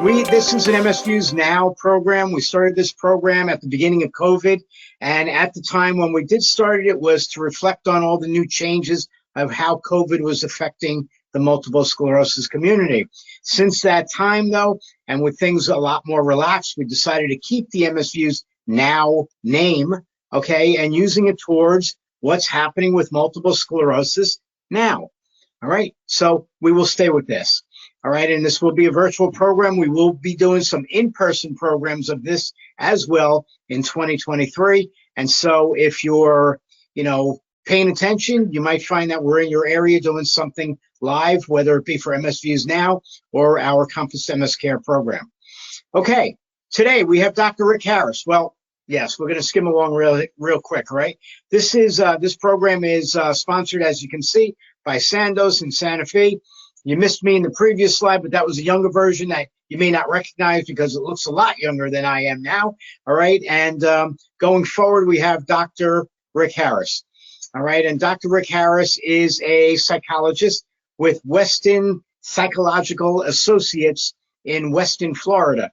This is an MS Views Now program. We started this program at the beginning of COVID, and at the time when we did start it, it was to reflect on all the new changes of how COVID was affecting the multiple sclerosis community. Since that time, though, and with things a lot more relaxed, we decided to keep the MS Views Now name, okay, and using it towards what's happening with multiple sclerosis now. All right, so we will stay with this. All right, and this will be a virtual program. We will be doing some in-person programs of this as well in 2023. And so if you're, paying attention, you might find that we're in your area doing something live, whether it be for MS Views Now or our Compass MS Care program. Okay, today we have Dr. Rick Harris. Well, yes, we're going to skim along real quick, right? This program is sponsored, as you can see, by Sandoz and Sanofi. You missed me in the previous slide, but that was a younger version that you may not recognize because it looks a lot younger than I am now. All right. And going forward, we have Dr. Rick Harris. All right. And Dr. Rick Harris is a psychologist with Weston Psychological Associates in Weston, Florida.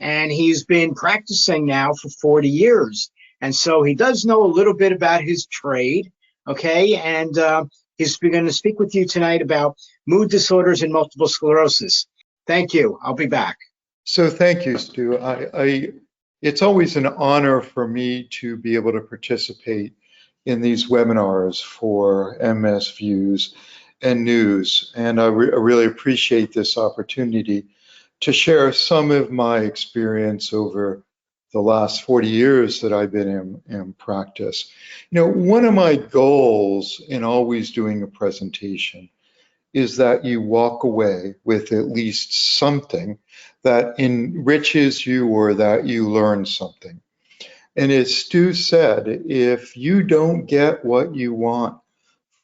And he's been practicing now for 40 years. And so he does know a little bit about his trade. Okay. And he's going to speak with you tonight about mood disorders and multiple sclerosis. Thank you. I'll be back. So thank you, Stu. It's always an honor for me to be able to participate in these webinars for MS Views and News. And I really appreciate this opportunity to share some of my experience over the last 40 years that I've been in practice. One of my goals in always doing a presentation is that you walk away with at least something that enriches you or that you learn something. And as Stu said, if you don't get what you want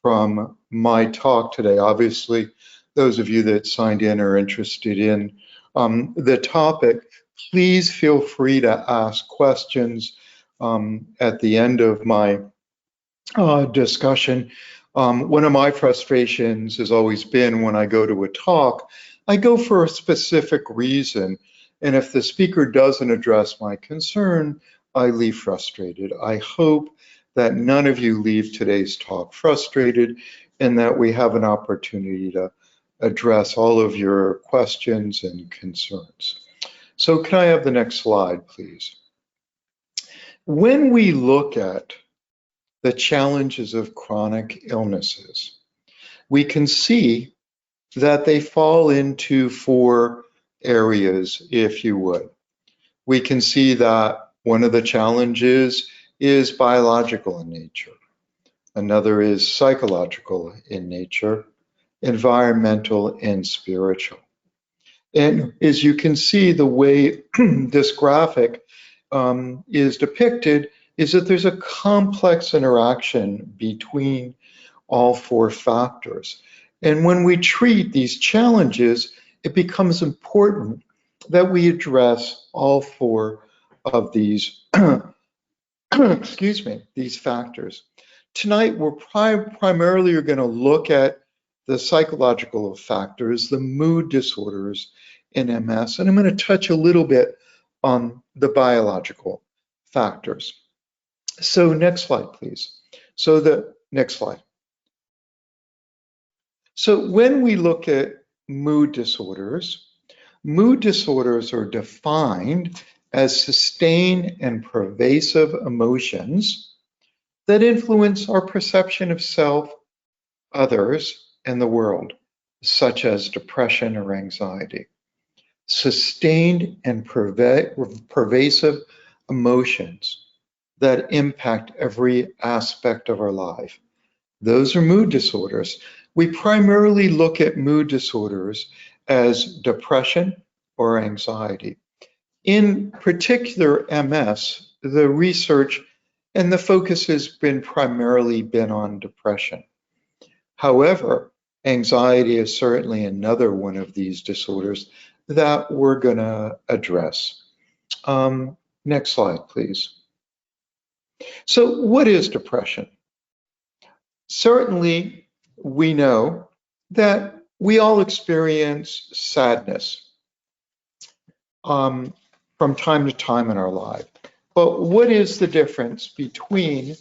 from my talk today, obviously those of you that signed in are interested in the topic, please feel free to ask questions at the end of my discussion. One of my frustrations has always been when I go to a talk, I go for a specific reason. And if the speaker doesn't address my concern, I leave frustrated. I hope that none of you leave today's talk frustrated and that we have an opportunity to address all of your questions and concerns. So can I have the next slide, please? When we look at the challenges of chronic illnesses, we can see that they fall into 4 areas, if you would. We can see that one of the challenges is biological in nature. Another is psychological in nature, environmental and spiritual. And as you can see, the way this graphic is depicted is that there's a complex interaction between all 4 factors. And when we treat these challenges, it becomes important that we address all 4 of these, these factors. Tonight, we're primarily going to look at the psychological factors, the mood disorders in MS, and I'm going to touch a little bit on the biological factors. So next slide, please. So the next slide. So when we look at mood disorders are defined as sustained and pervasive emotions that influence our perception of self, others, and the world, such as depression or anxiety. Sustained and pervasive emotions that impact every aspect of our life. Those are mood disorders. We primarily look at mood disorders as depression or anxiety. In particular, MS, the research and the focus has primarily been on depression. However, anxiety is certainly another one of these disorders that we're going to address. Next slide, please. So what is depression? Certainly, we know that we all experience sadness. from time to time in our life. But what is the difference between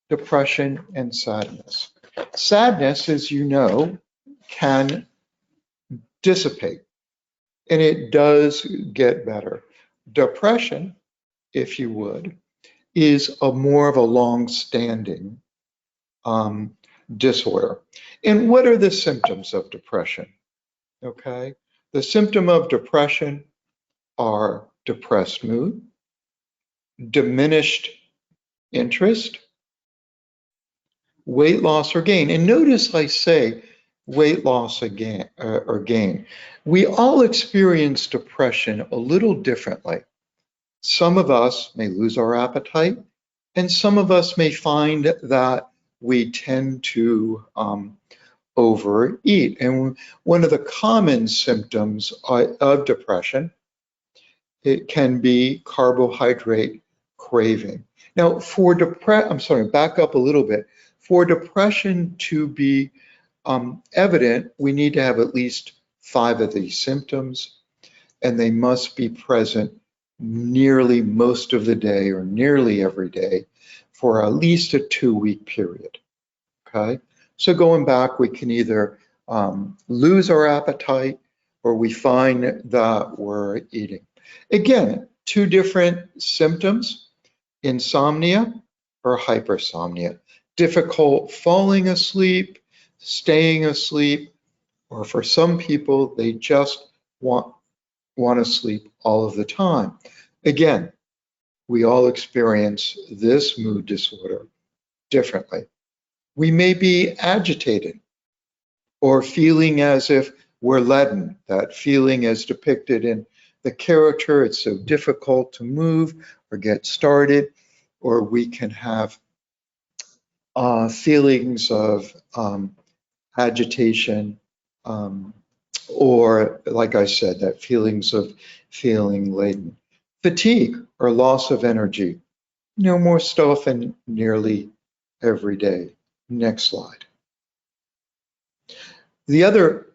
depression and sadness? Sadness, as you know, can dissipate, and it does get better. Depression, if you would, is more of a long-standing disorder. And what are the symptoms of depression? Okay, the symptom of depression are depressed mood, diminished interest, weight loss or gain. And notice I say weight loss again, or gain. We all experience depression a little differently. Some of us may lose our appetite, and some of us may find that we tend to overeat. And one of the common symptoms of depression, it can be carbohydrate craving. Now, back up a little bit. For depression to be evident, we need to have at least 5 of these symptoms, and they must be present nearly most of the day or nearly every day for at least a 2-week period. Okay, so going back, we can either lose our appetite or we find that we're eating. Again, 2 different symptoms: insomnia or hypersomnia, difficult falling asleep, staying asleep, or for some people, they just want to sleep all of the time. Again, we all experience this mood disorder differently. We may be agitated or feeling as if we're leaden, that feeling as depicted in the character, it's so difficult to move or get started, or we can have feelings of agitation, or like I said, that feelings of feeling laden. Fatigue or loss of energy, most often nearly every day. Next slide. The other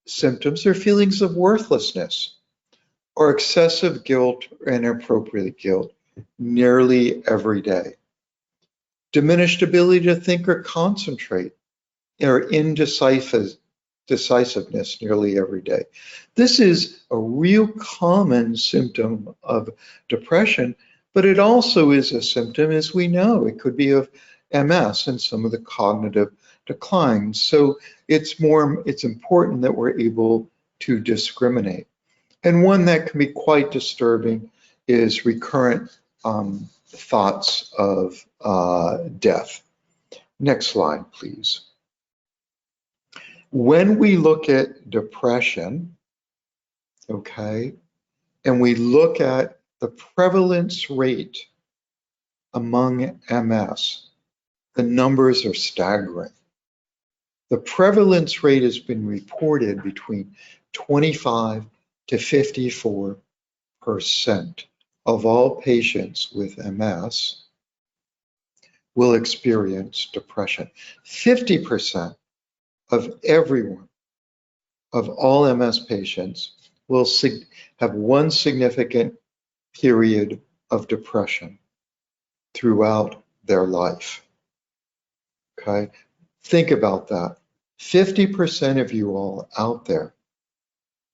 symptoms are feelings of worthlessness or excessive guilt or inappropriate guilt nearly every day. Diminished ability to think or concentrate or indecisiveness nearly every day. This is a real common symptom of depression, but it also is a symptom, as we know, it could be of MS and some of the cognitive decline. So it's important that we're able to discriminate. And one that can be quite disturbing is recurrent thoughts of death. Next slide, please. When we look at depression, okay, and we look at the prevalence rate among MS, the numbers are staggering. The prevalence rate has been reported between 25 to 54% of all patients with MS will experience depression. 50% of everyone, of all MS patients, will have one significant period of depression throughout their life. Okay, think about that. 50% of you all out there,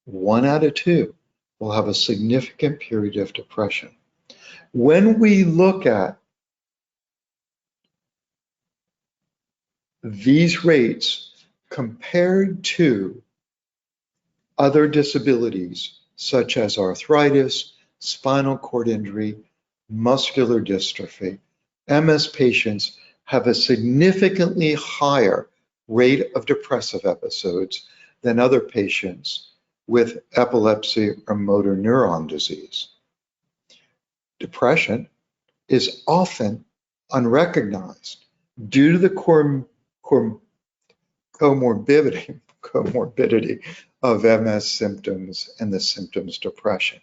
1 out of 2, will have a significant period of depression. When we look at these rates compared to other disabilities such as arthritis, spinal cord injury, muscular dystrophy, MS patients have a significantly higher rate of depressive episodes than other patients with epilepsy or motor neuron disease. Depression is often unrecognized due to the comorbidity of MS symptoms and the symptoms depression.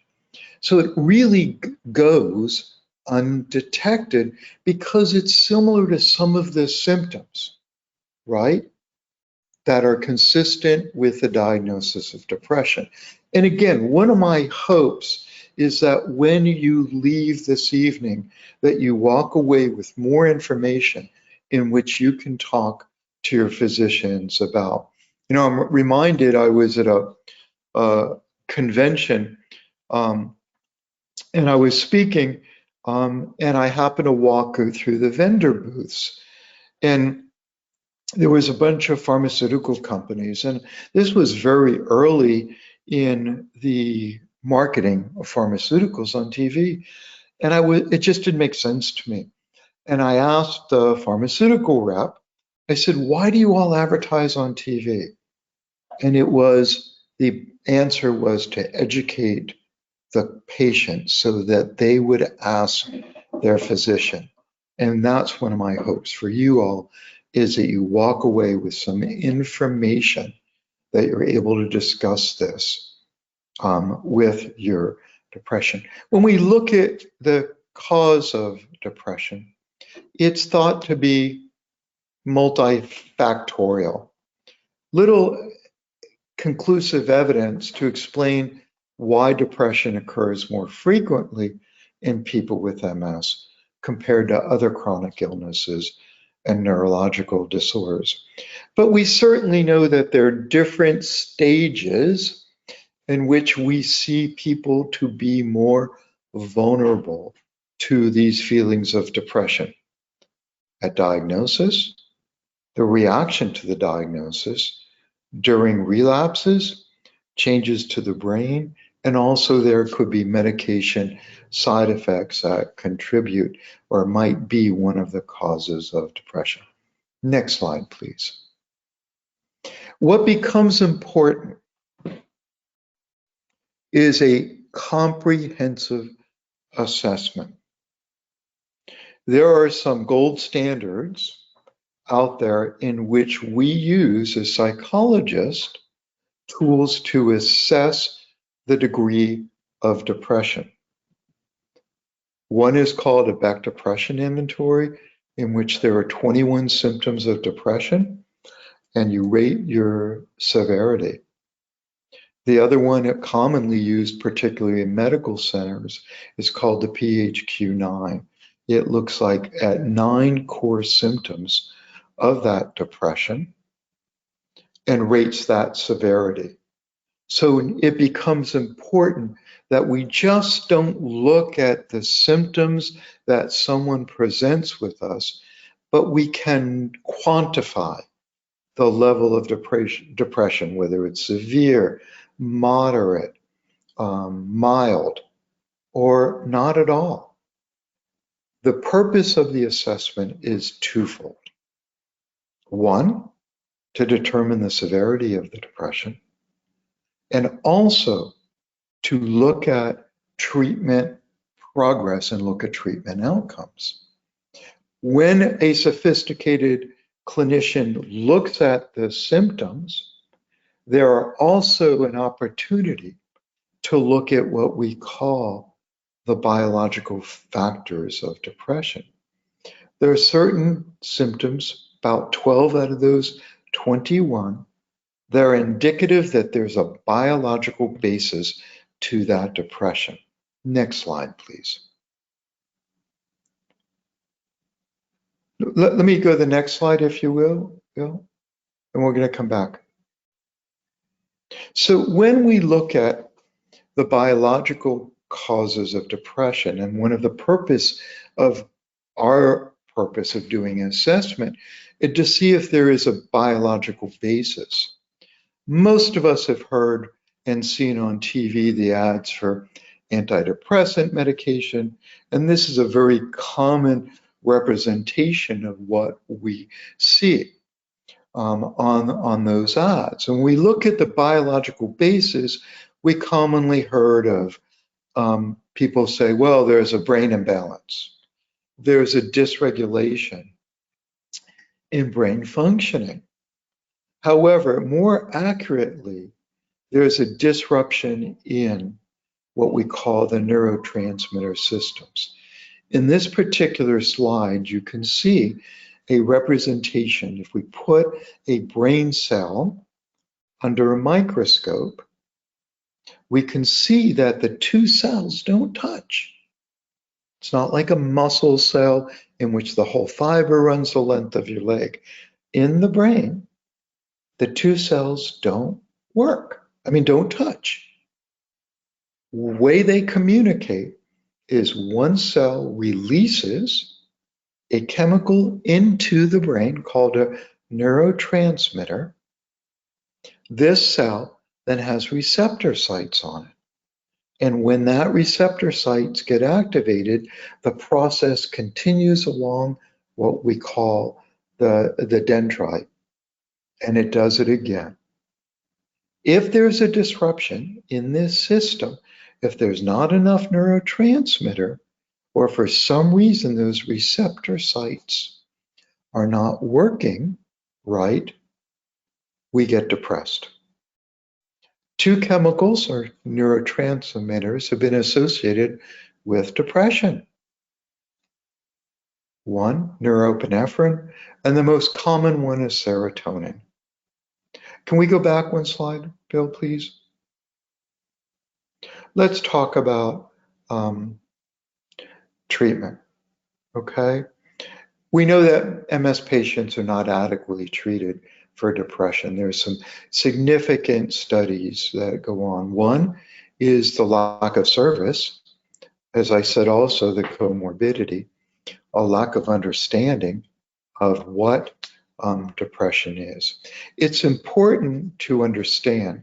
So it really goes undetected because it's similar to some of the symptoms, right? that are consistent with the diagnosis of depression. And again, one of my hopes is that when you leave this evening, that you walk away with more information in which you can talk to your physicians about. You know, I'm reminded I was at a convention and I was speaking and I happened to walk through the vendor booths. And there was a bunch of pharmaceutical companies, and this was very early in the marketing of pharmaceuticals on TV. And it just didn't make sense to me. And I asked the pharmaceutical rep, I said, why do you all advertise on TV? And the answer was to educate the patient so that they would ask their physician. And that's one of my hopes for you all, is that you walk away with some information that you're able to discuss this with your depression. When we look at the cause of depression, it's thought to be multifactorial. Little conclusive evidence to explain why depression occurs more frequently in people with MS compared to other chronic illnesses and neurological disorders. But we certainly know that there are different stages in which we see people to be more vulnerable to these feelings of depression. At diagnosis, the reaction to the diagnosis, during relapses, changes to the brain, and also there could be medication side effects that contribute or might be one of the causes of depression. Next slide, please. What becomes important is a comprehensive assessment. There are some gold standards out there in which we use as psychologists tools to assess the degree of depression. One is called a Beck Depression Inventory, in which there are 21 symptoms of depression, and you rate your severity. The other one commonly used, particularly in medical centers, is called the PHQ-9. It looks like at 9 core symptoms of that depression and rates that severity. So it becomes important that we just don't look at the symptoms that someone presents with us, but we can quantify the level of depression, whether it's severe, moderate, mild, or not at all. The purpose of the assessment is twofold. One, to determine the severity of the depression, and also to look at treatment progress and look at treatment outcomes. When a sophisticated clinician looks at the symptoms, there are also an opportunity to look at what we call the biological factors of depression. There are certain symptoms, about 12 out of those 21, that are indicative that there's a biological basis to that depression. Next slide, please. Let me go to the next slide, if you will, Bill, and we're going to come back. So when we look at the biological causes of depression, and one of the our purpose of doing assessment is to see if there is a biological basis. Most of us have heard and seen on TV the ads for antidepressant medication, and this is a very common representation of what we see on those ads. When we look at the biological basis, we commonly heard of people say, well, there's a brain imbalance. There's a dysregulation in brain functioning. However, more accurately, there's a disruption in what we call the neurotransmitter systems. In this particular slide, you can see a representation. If we put a brain cell under a microscope, we can see that the two cells don't touch. It's not like a muscle cell in which the whole fiber runs the length of your leg. In the brain, the two cells don't don't touch. The way they communicate is one cell releases a chemical into the brain called a neurotransmitter. This cell then has receptor sites on it. And when that receptor sites get activated, the process continues along what we call the dendrite, and it does it again. If there's a disruption in this system, if there's not enough neurotransmitter, or for some reason those receptor sites are not working right, we get depressed. Two chemicals or neurotransmitters have been associated with depression. One, norepinephrine, and the most common one is serotonin. Can we go back one slide, Bill, please? Let's talk about treatment, okay? We know that MS patients are not adequately treated for depression. There's some significant studies that go on. One is the lack of service. As I said, also the comorbidity, a lack of understanding of what depression is. It's important to understand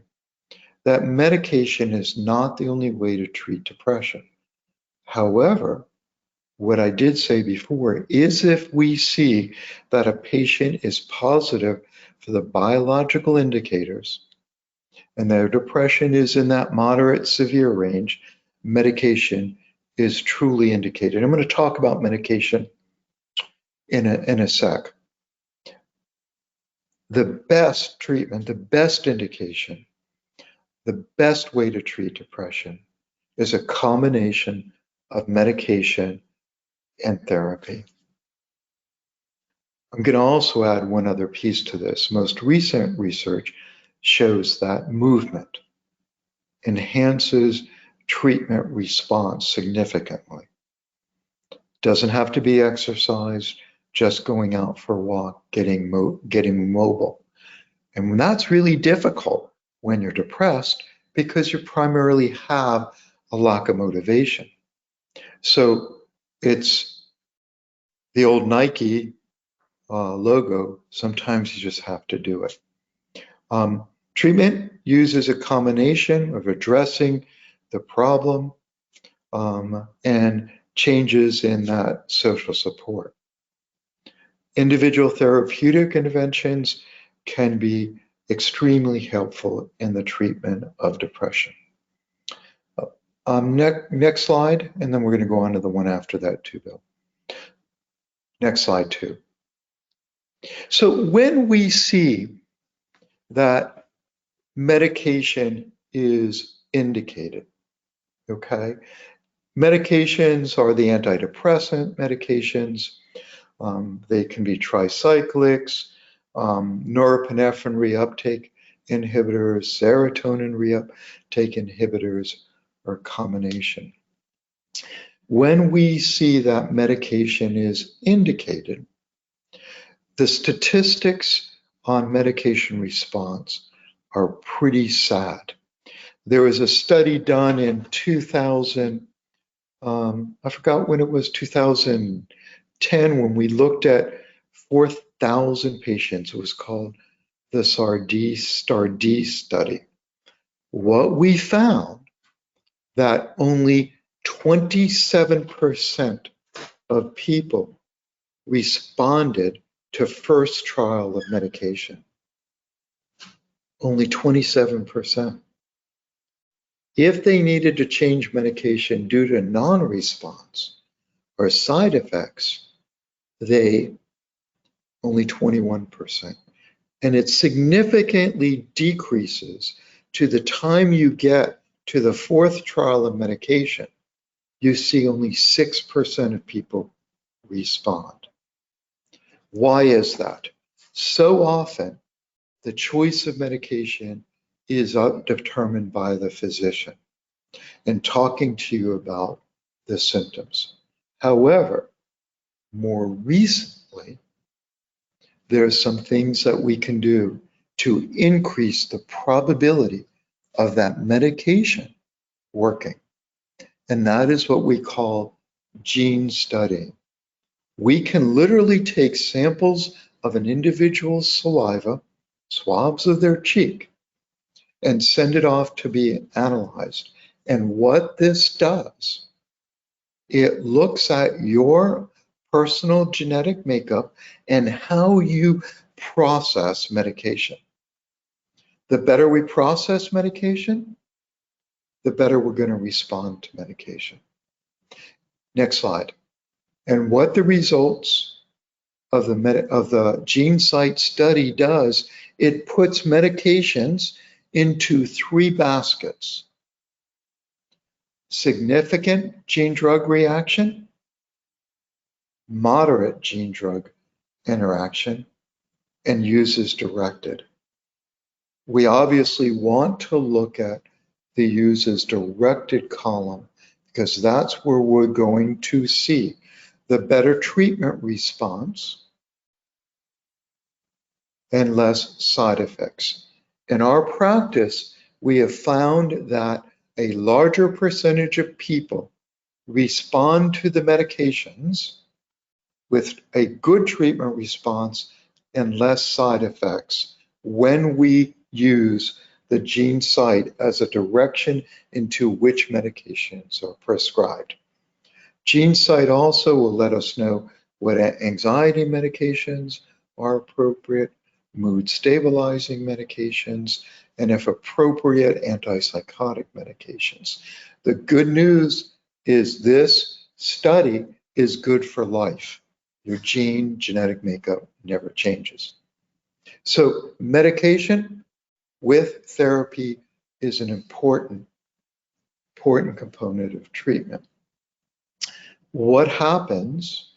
that medication is not the only way to treat depression. However, what I did say before is if we see that a patient is positive for the biological indicators and their depression is in that moderate severe range, medication is truly indicated. I'm going to talk about medication in a sec. The best treatment, the best indication, the best way to treat depression is a combination of medication and therapy. I'm going to also add one other piece to this. Most recent research shows that movement enhances treatment response significantly. Doesn't have to be exercise, just going out for a walk, getting mobile. And that's really difficult when you're depressed because you primarily have a lack of motivation. So it's the old Nike logo, sometimes you just have to do it. Treatment uses a combination of addressing the problem and changes in that social support. Individual therapeutic interventions can be extremely helpful in the treatment of depression. Next slide, and then we're going to go on to the one after that too, Bill. Next slide, too. So when we see that medication is indicated, okay? Medications are the antidepressant medications. They can be tricyclics, norepinephrine reuptake inhibitors, serotonin reuptake inhibitors, or combination. When we see that medication is indicated, the statistics on medication response are pretty sad. There was a study done in 2000, I forgot when it was, 2010, when we looked at 4,000 patients. It was called the STAR-D study. What we found that only 27% of people responded to first trial of medication. Only 27%. If they needed to change medication due to non-response or side effects, they only 21%. And it significantly decreases to the time you get to the fourth trial of medication. You see only 6% of people respond. Why is that? So often, the choice of medication is determined by the physician in talking to you about the symptoms. However, more recently, there are some things that we can do to increase the probability of that medication working. And that is what we call gene studying. We can literally take samples of an individual's saliva, swabs of their cheek, and send it off to be analyzed. And what this does, it looks at your personal genetic makeup and how you process medication. The better we process medication, the better we're going to respond to medication. Next slide. And what the results of the GeneSight study does, it puts medications into 3 baskets: significant gene-drug reaction, moderate gene-drug interaction, and uses directed. We obviously want to look at the uses directed column because that's where we're going to see the better treatment response and less side effects. In our practice, we have found that a larger percentage of people respond to the medications with a good treatment response and less side effects when we use the GeneSight as a direction into which medications are prescribed. GeneSight also will let us know what anxiety medications are appropriate, mood stabilizing medications, and if appropriate, antipsychotic medications. The good news is this study is good for life. Your genetic makeup never changes. So medication with therapy is an important component of treatment. What happens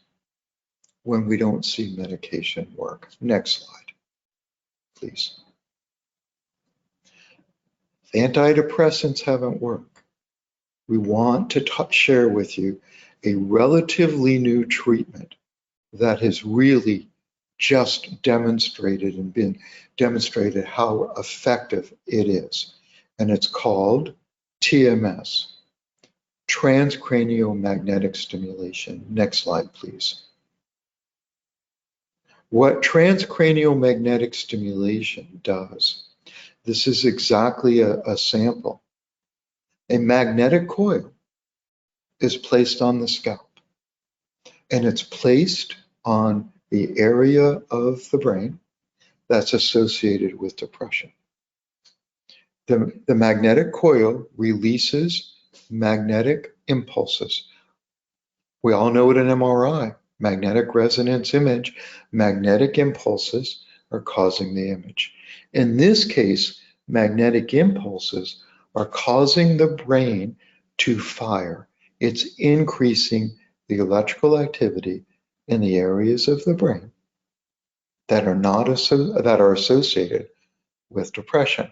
when we don't see medication work? Next slide, please. Antidepressants haven't worked. We want to share with you a relatively new treatment that has really just demonstrated and been demonstrated how effective it is. And it's called TMS, transcranial magnetic stimulation. Next slide, please. What transcranial magnetic stimulation does, this is exactly a sample. A magnetic coil is placed on the scalp, and it's placed on the area of the brain that's associated with depression. The magnetic coil releases magnetic impulses. We all know it in MRI, magnetic resonance image, magnetic impulses are causing the image. In this case, magnetic impulses are causing the brain to fire. It's increasing the electrical activity in the areas of the brain that are associated with depression.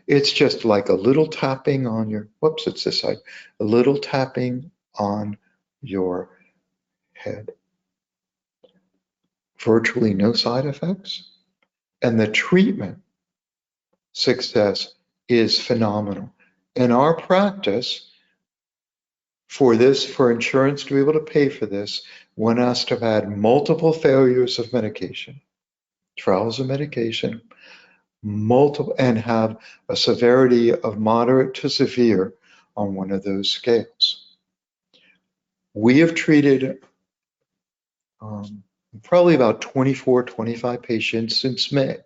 It's just like a little tapping on your, whoops, it's this side, a little tapping on your head. Virtually no side effects, and the treatment success is phenomenal. In our practice, for insurance to be able to pay for this, one has to have had multiple failures of medication, trials of medication, and have a severity of moderate to severe on one of those scales. We have treated probably about 24, 25 patients since May.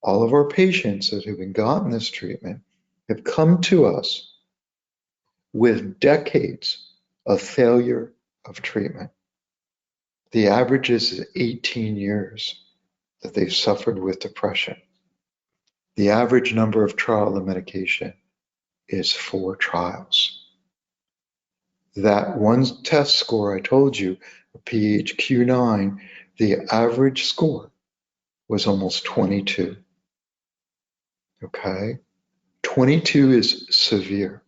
All of our patients that have gotten this treatment have come to us with decades of failure of treatment. The average is 18 years that they've suffered with depression. The average number of trial of medication is 4 trials. That one test score I told you, a PHQ-9, The average score was almost 22. Okay? 22 is severe.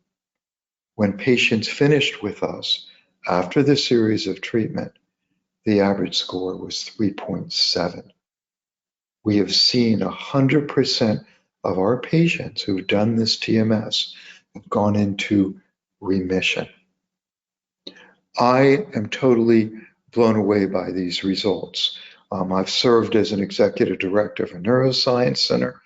When patients finished with us after the series of treatment, the average score was 3.7. We have seen 100% of our patients who've done this TMS have gone into remission. I am totally blown away by these results. I've served as an executive director of a neuroscience center.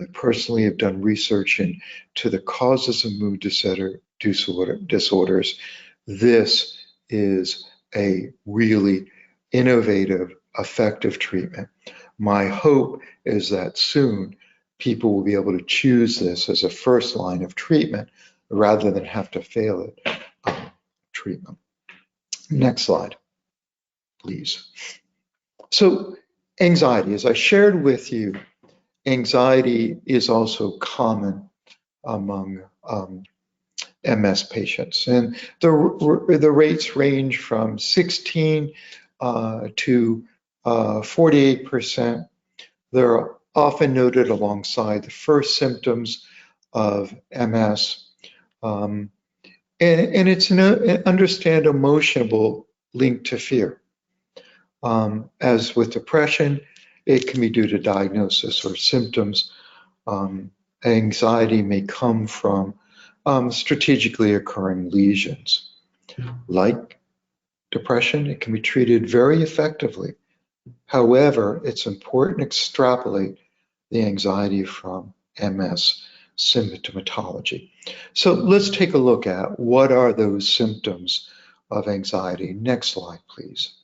I personally have done research into the causes of mood disorders. This is a really innovative, effective treatment. My hope is that soon people will be able to choose this as a first line of treatment rather than have to fail it. Treatment. Next slide, please. So anxiety, as I shared with you, anxiety is also common among MS patients, and the rates range from 16 to 48%. They're often noted alongside the first symptoms of MS, and it's an understand emotional link to fear. As with depression, it can be due to diagnosis or symptoms. Anxiety may come from strategically occurring lesions. Like depression, it can be treated very effectively. However, it's important to extrapolate the anxiety from MS symptomatology. So let's take a look at what are those symptoms of anxiety. Next slide, please.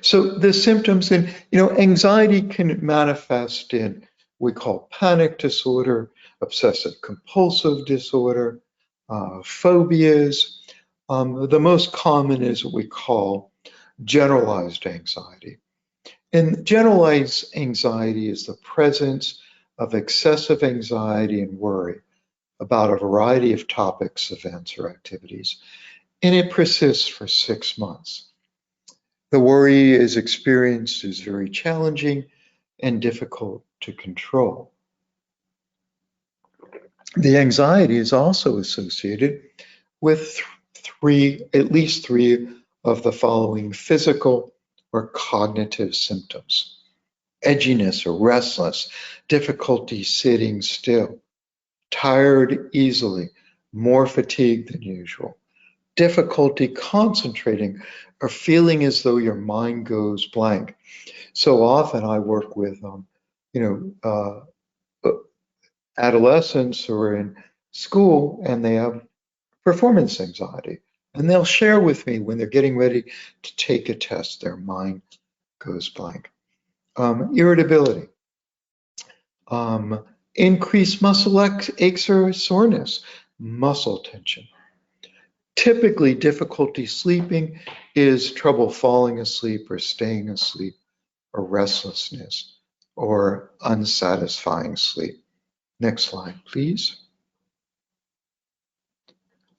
So the symptoms in, anxiety can manifest in what we call panic disorder, obsessive compulsive disorder, phobias. The most common is what we call generalized anxiety. And generalized anxiety is the presence of excessive anxiety and worry about a variety of topics, events, or activities. And it persists for 6 months. The worry is experienced as very challenging and difficult to control. The anxiety is also associated with at least three of the following physical or cognitive symptoms: edginess or restless, difficulty sitting still, tired easily, more fatigued than usual, difficulty concentrating, or feeling as though your mind goes blank. So often I work with, adolescents who are in school and they have performance anxiety. And they'll share with me when they're getting ready to take a test, their mind goes blank. Irritability, increased muscle aches or soreness, muscle tension. Typically, difficulty sleeping is trouble falling asleep or staying asleep, or restlessness, or unsatisfying sleep. Next slide, please.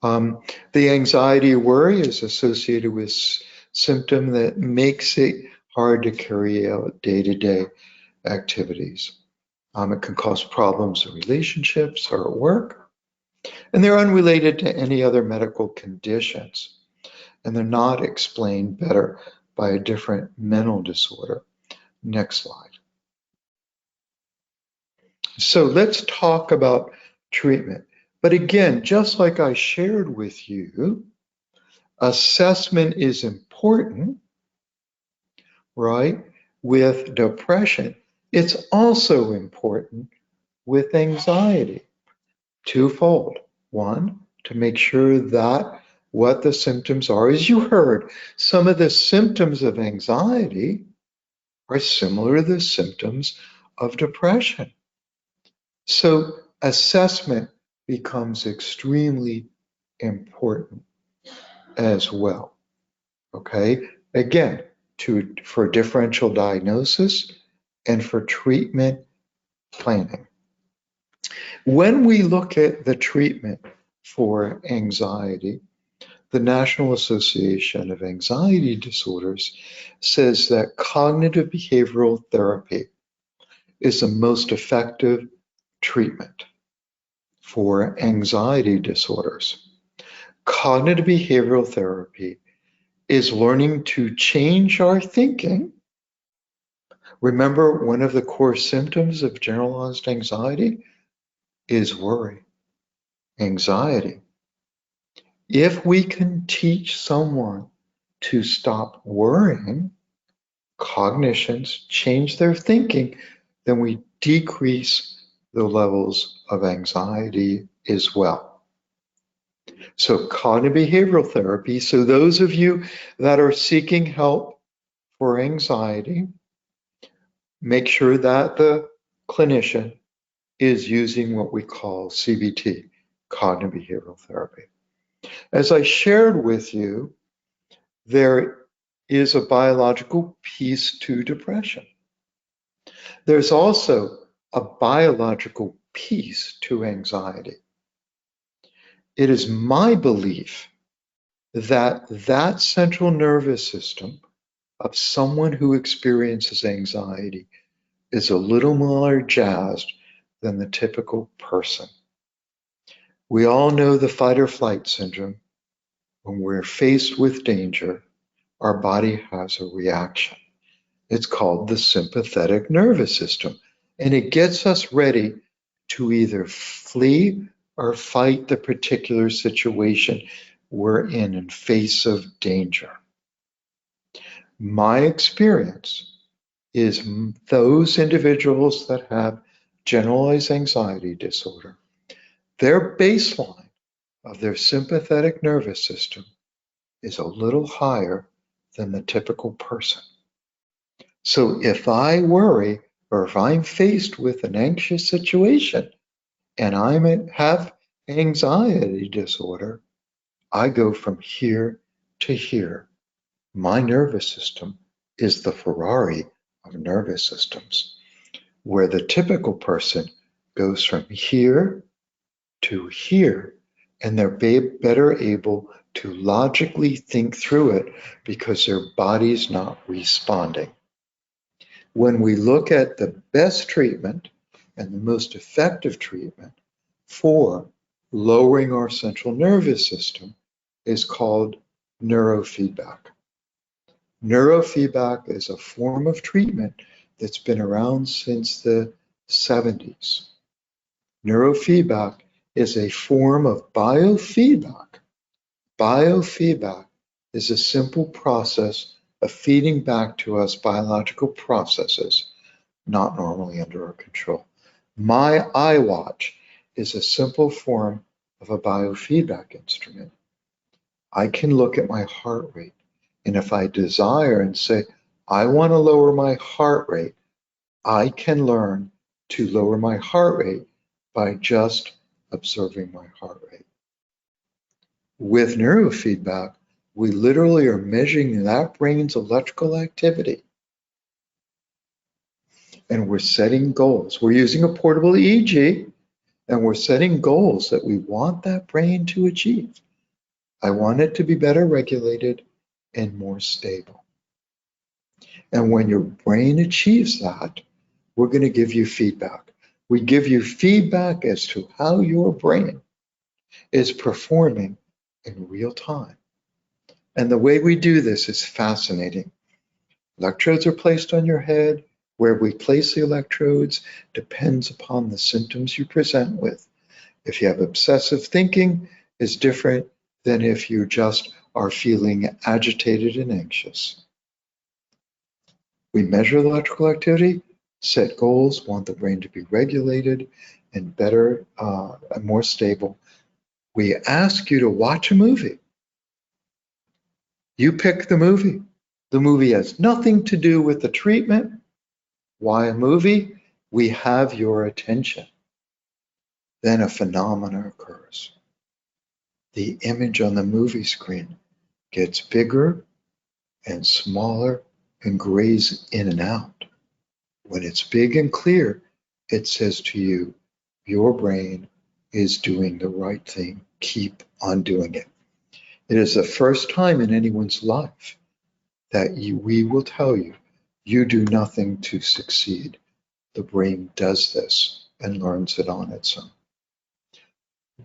The anxiety or worry is associated with symptom that makes it hard to carry out day-to-day activities. It can cause problems in relationships or at work. And they're unrelated to any other medical conditions. And they're not explained better by a different mental disorder. Next slide. So let's talk about treatment. But again, just like I shared with you, assessment is important, right? With depression, it's also important with anxiety. Twofold. One, to make sure that what the symptoms are, as you heard, some of the symptoms of anxiety are similar to the symptoms of depression. So assessment becomes extremely important as well. Okay, again, for differential diagnosis and for treatment planning. When we look at the treatment for anxiety, the National Association of Anxiety Disorders says that cognitive behavioral therapy is the most effective treatment for anxiety disorders. Cognitive behavioral therapy is learning to change our thinking. Remember, one of the core symptoms of generalized anxiety is worry, anxiety. If we can teach someone to stop worrying, cognitions change their thinking, then we decrease the levels of anxiety as well. So cognitive behavioral therapy, so those of you that are seeking help for anxiety, make sure that the clinician is using what we call CBT, cognitive behavioral therapy. As I shared with you, there is a biological piece to depression. There's also a biological piece to anxiety. It is my belief that that central nervous system of someone who experiences anxiety is a little more jazzed than the typical person. We all know the fight or flight syndrome. When we're faced with danger, our body has a reaction. It's called the sympathetic nervous system, and it gets us ready to either flee or fight the particular situation we're in face of danger. My experience is those individuals that have generalized anxiety disorder, their baseline of their sympathetic nervous system is a little higher than the typical person. So if I worry or if I'm faced with an anxious situation and I have anxiety disorder, I go from here to here. My nervous system is the Ferrari of nervous systems, where the typical person goes from here to here, and they're better able to logically think through it because their body's not responding. When we look at the best treatment and the most effective treatment for lowering our central nervous system is called neurofeedback. Neurofeedback is a form of treatment that's been around since the 70s. Neurofeedback is a form of biofeedback. Biofeedback is a simple process of feeding back to us biological processes not normally under our control. My iWatch is a simple form of a biofeedback instrument. I can look at my heart rate, and if I desire and say, I want to lower my heart rate, I can learn to lower my heart rate by just observing my heart rate. With neurofeedback, we literally are measuring that brain's electrical activity. And we're setting goals. We're using a portable EEG, and we're setting goals that we want that brain to achieve. I want it to be better regulated and more stable. And when your brain achieves that, we're going to give you feedback. We give you feedback as to how your brain is performing in real time. And the way we do this is fascinating. Electrodes are placed on your head. Where we place the electrodes depends upon the symptoms you present with. If you have obsessive thinking, it's different than if you just are feeling agitated and anxious. We measure electrical activity, set goals, want the brain to be regulated and better and more stable. We ask you to watch a movie. You pick the movie. The movie has nothing to do with the treatment. Why a movie? We have your attention. Then a phenomenon occurs. The image on the movie screen gets bigger and smaller and grays in and out. When it's big and clear, it says to you, your brain is doing the right thing. Keep on doing it. It is the first time in anyone's life that we will tell you, you do nothing to succeed. The brain does this and learns it on its own.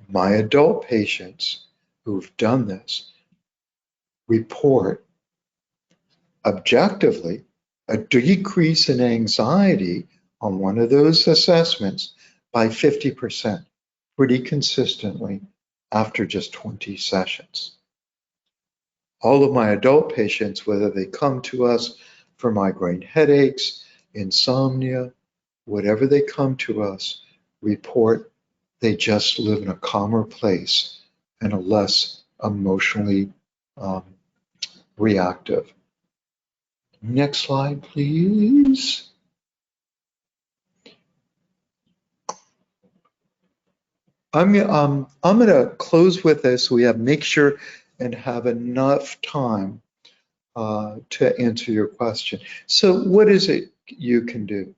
My adult patients who've done this report objectively a decrease in anxiety on one of those assessments by 50% pretty consistently after just 20 sessions. All of my adult patients, whether they come to us for migraine headaches, insomnia, whatever they come to us, report they just live in a calmer place and a less emotionally reactive. Next slide, please. I'm going to close with this. We have make sure and have enough time to answer your question. So what is it you can do?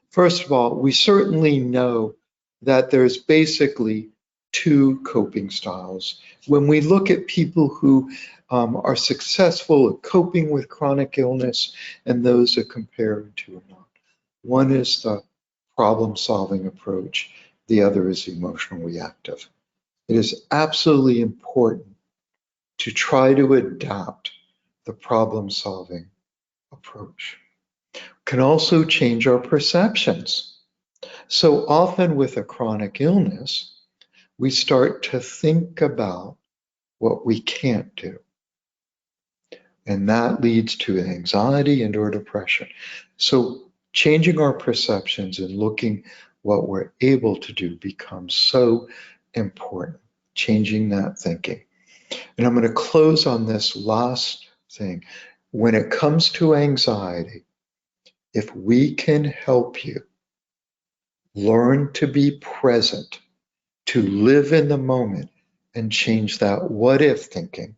First of all, we certainly know that there's basically two coping styles. When we look at people who are successful at coping with chronic illness and those that compare to or not, one is the problem-solving approach, the other is emotional reactive. It is absolutely important to try to adapt the problem-solving approach. Can also change our perceptions. So often with a chronic illness, we start to think about what we can't do. And that leads to anxiety and or depression. So changing our perceptions and looking what we're able to do becomes so important, changing that thinking. And I'm going to close on this last thing. When it comes to anxiety, if we can help you learn to be present, to live in the moment and change that what if thinking,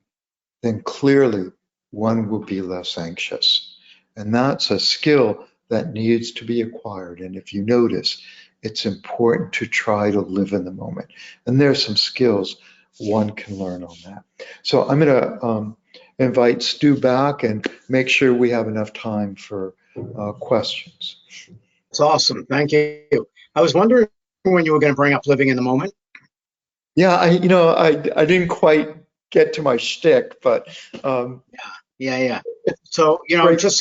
then clearly one will be less anxious. And that's a skill that needs to be acquired. And if you notice, it's important to try to live in the moment. And there's some skills one can learn on that. So I'm going to invite Stu back and make sure we have enough time for questions. It's awesome. Thank you. I was wondering when you were going to bring up living in the moment. Yeah, I didn't quite get to my shtick, but Yeah. So great. just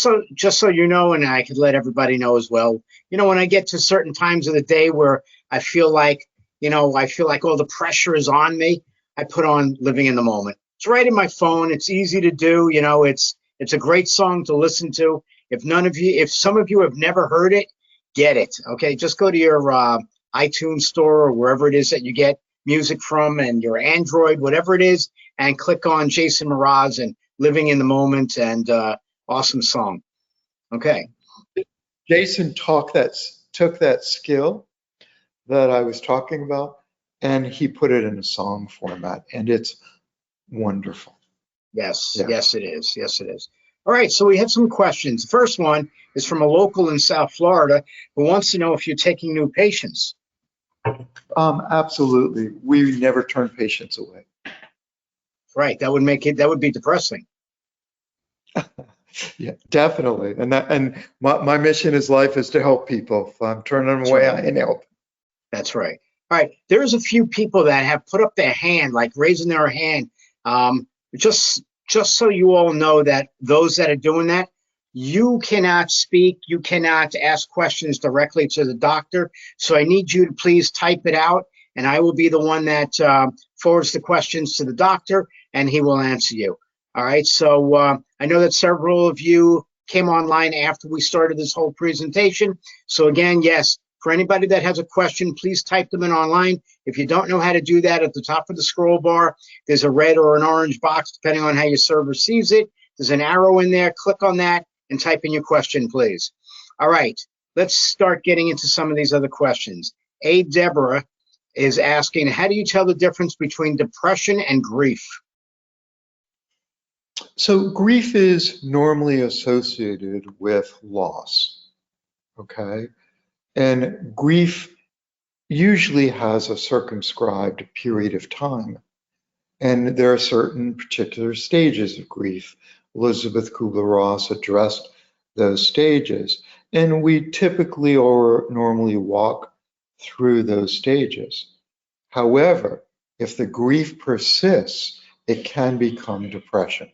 so you know, and I could let everybody know as well. When I get to certain times of the day where I feel like all the pressure is on me, I put on Living in the Moment. It's right in my phone. It's easy to do. It's a great song to listen to. If some of you have never heard it, get it. Okay, just go to your iTunes store or wherever it is that you get music from, and your Android, whatever it is, and click on Jason Mraz and Living in the Moment, and awesome song. Okay. Jason took that skill that I was talking about, and he put it in a song format, and it's wonderful. Yes, Yeah. yes, it is. Yes, it is. All right, so we have some questions. The first one is from a local in South Florida who wants to know if you're taking new patients. Absolutely. We never turn patients away. Right, that would be depressing. Yeah, definitely. And my mission in life is to help people. If I'm turning them away, I can help. That's right. All right, there's a few people that have put up their hand, like raising their hand. Just so you all know that those that are doing that, you cannot speak, you cannot ask questions directly to the doctor. So I need you to please type it out, and I will be the one that forwards the questions to the doctor, and he will answer you. All right, so I know that several of you came online after we started this whole presentation. So again, yes, for anybody that has a question, please type them in online. If you don't know how to do that, at the top of the scroll bar, there's a red or an orange box, depending on how your server sees it. There's an arrow in there. Click on that and type in your question, please. All right, let's start getting into some of these other questions. Deborah is asking, how do you tell the difference between depression and grief? So grief is normally associated with loss, okay? And grief usually has a circumscribed period of time. And there are certain particular stages of grief. Elizabeth Kubler-Ross addressed those stages, and we typically or normally walk through those stages. However, if the grief persists, it can become depression.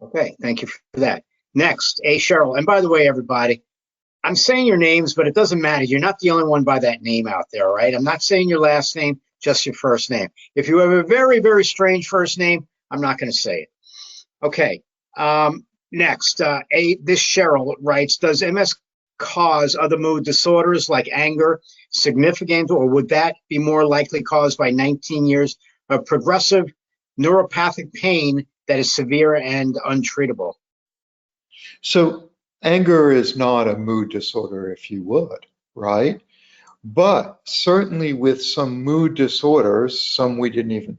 Okay, thank you for that. Next, A. Cheryl. And by the way, everybody, I'm saying your names, but it doesn't matter. You're not the only one by that name out there, right? I'm not saying your last name, just your first name. If you have a very, very strange first name, I'm not going to say it. Okay. Next, this Cheryl writes, does MS cause other mood disorders like anger significant, or would that be more likely caused by 19 years of progressive neuropathic pain that is severe and untreatable? So anger is not a mood disorder, if you would, right? But certainly with some mood disorders, some we didn't even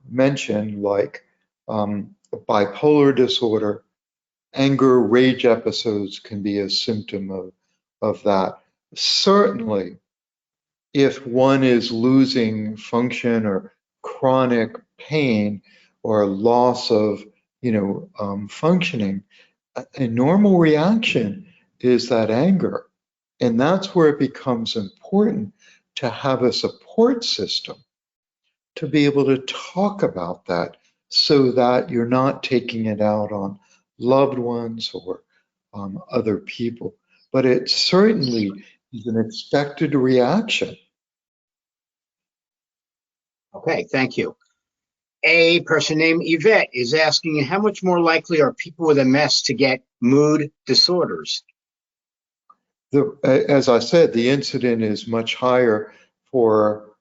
mention, like bipolar disorder, anger, rage episodes can be a symptom of that. Certainly, if one is losing function or chronic pain or loss of, functioning, a normal reaction is that anger. And that's where it becomes important to have a support system to be able to talk about that so that you're not taking it out on loved ones or other people. But it certainly is an expected reaction. Okay, thank you. A person named Yvette is asking, how much more likely are people with MS to get mood disorders? As I said, the incidence is much higher for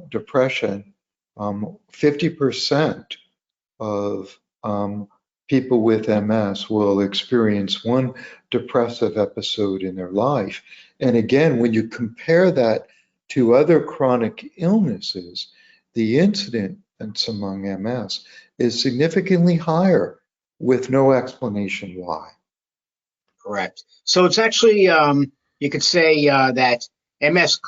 depression. 50% of people with MS will experience one depressive episode in their life. And again, when you compare that to other chronic illnesses, the incidence among MS is significantly higher with no explanation why. Correct. So it's actually, you could say that MS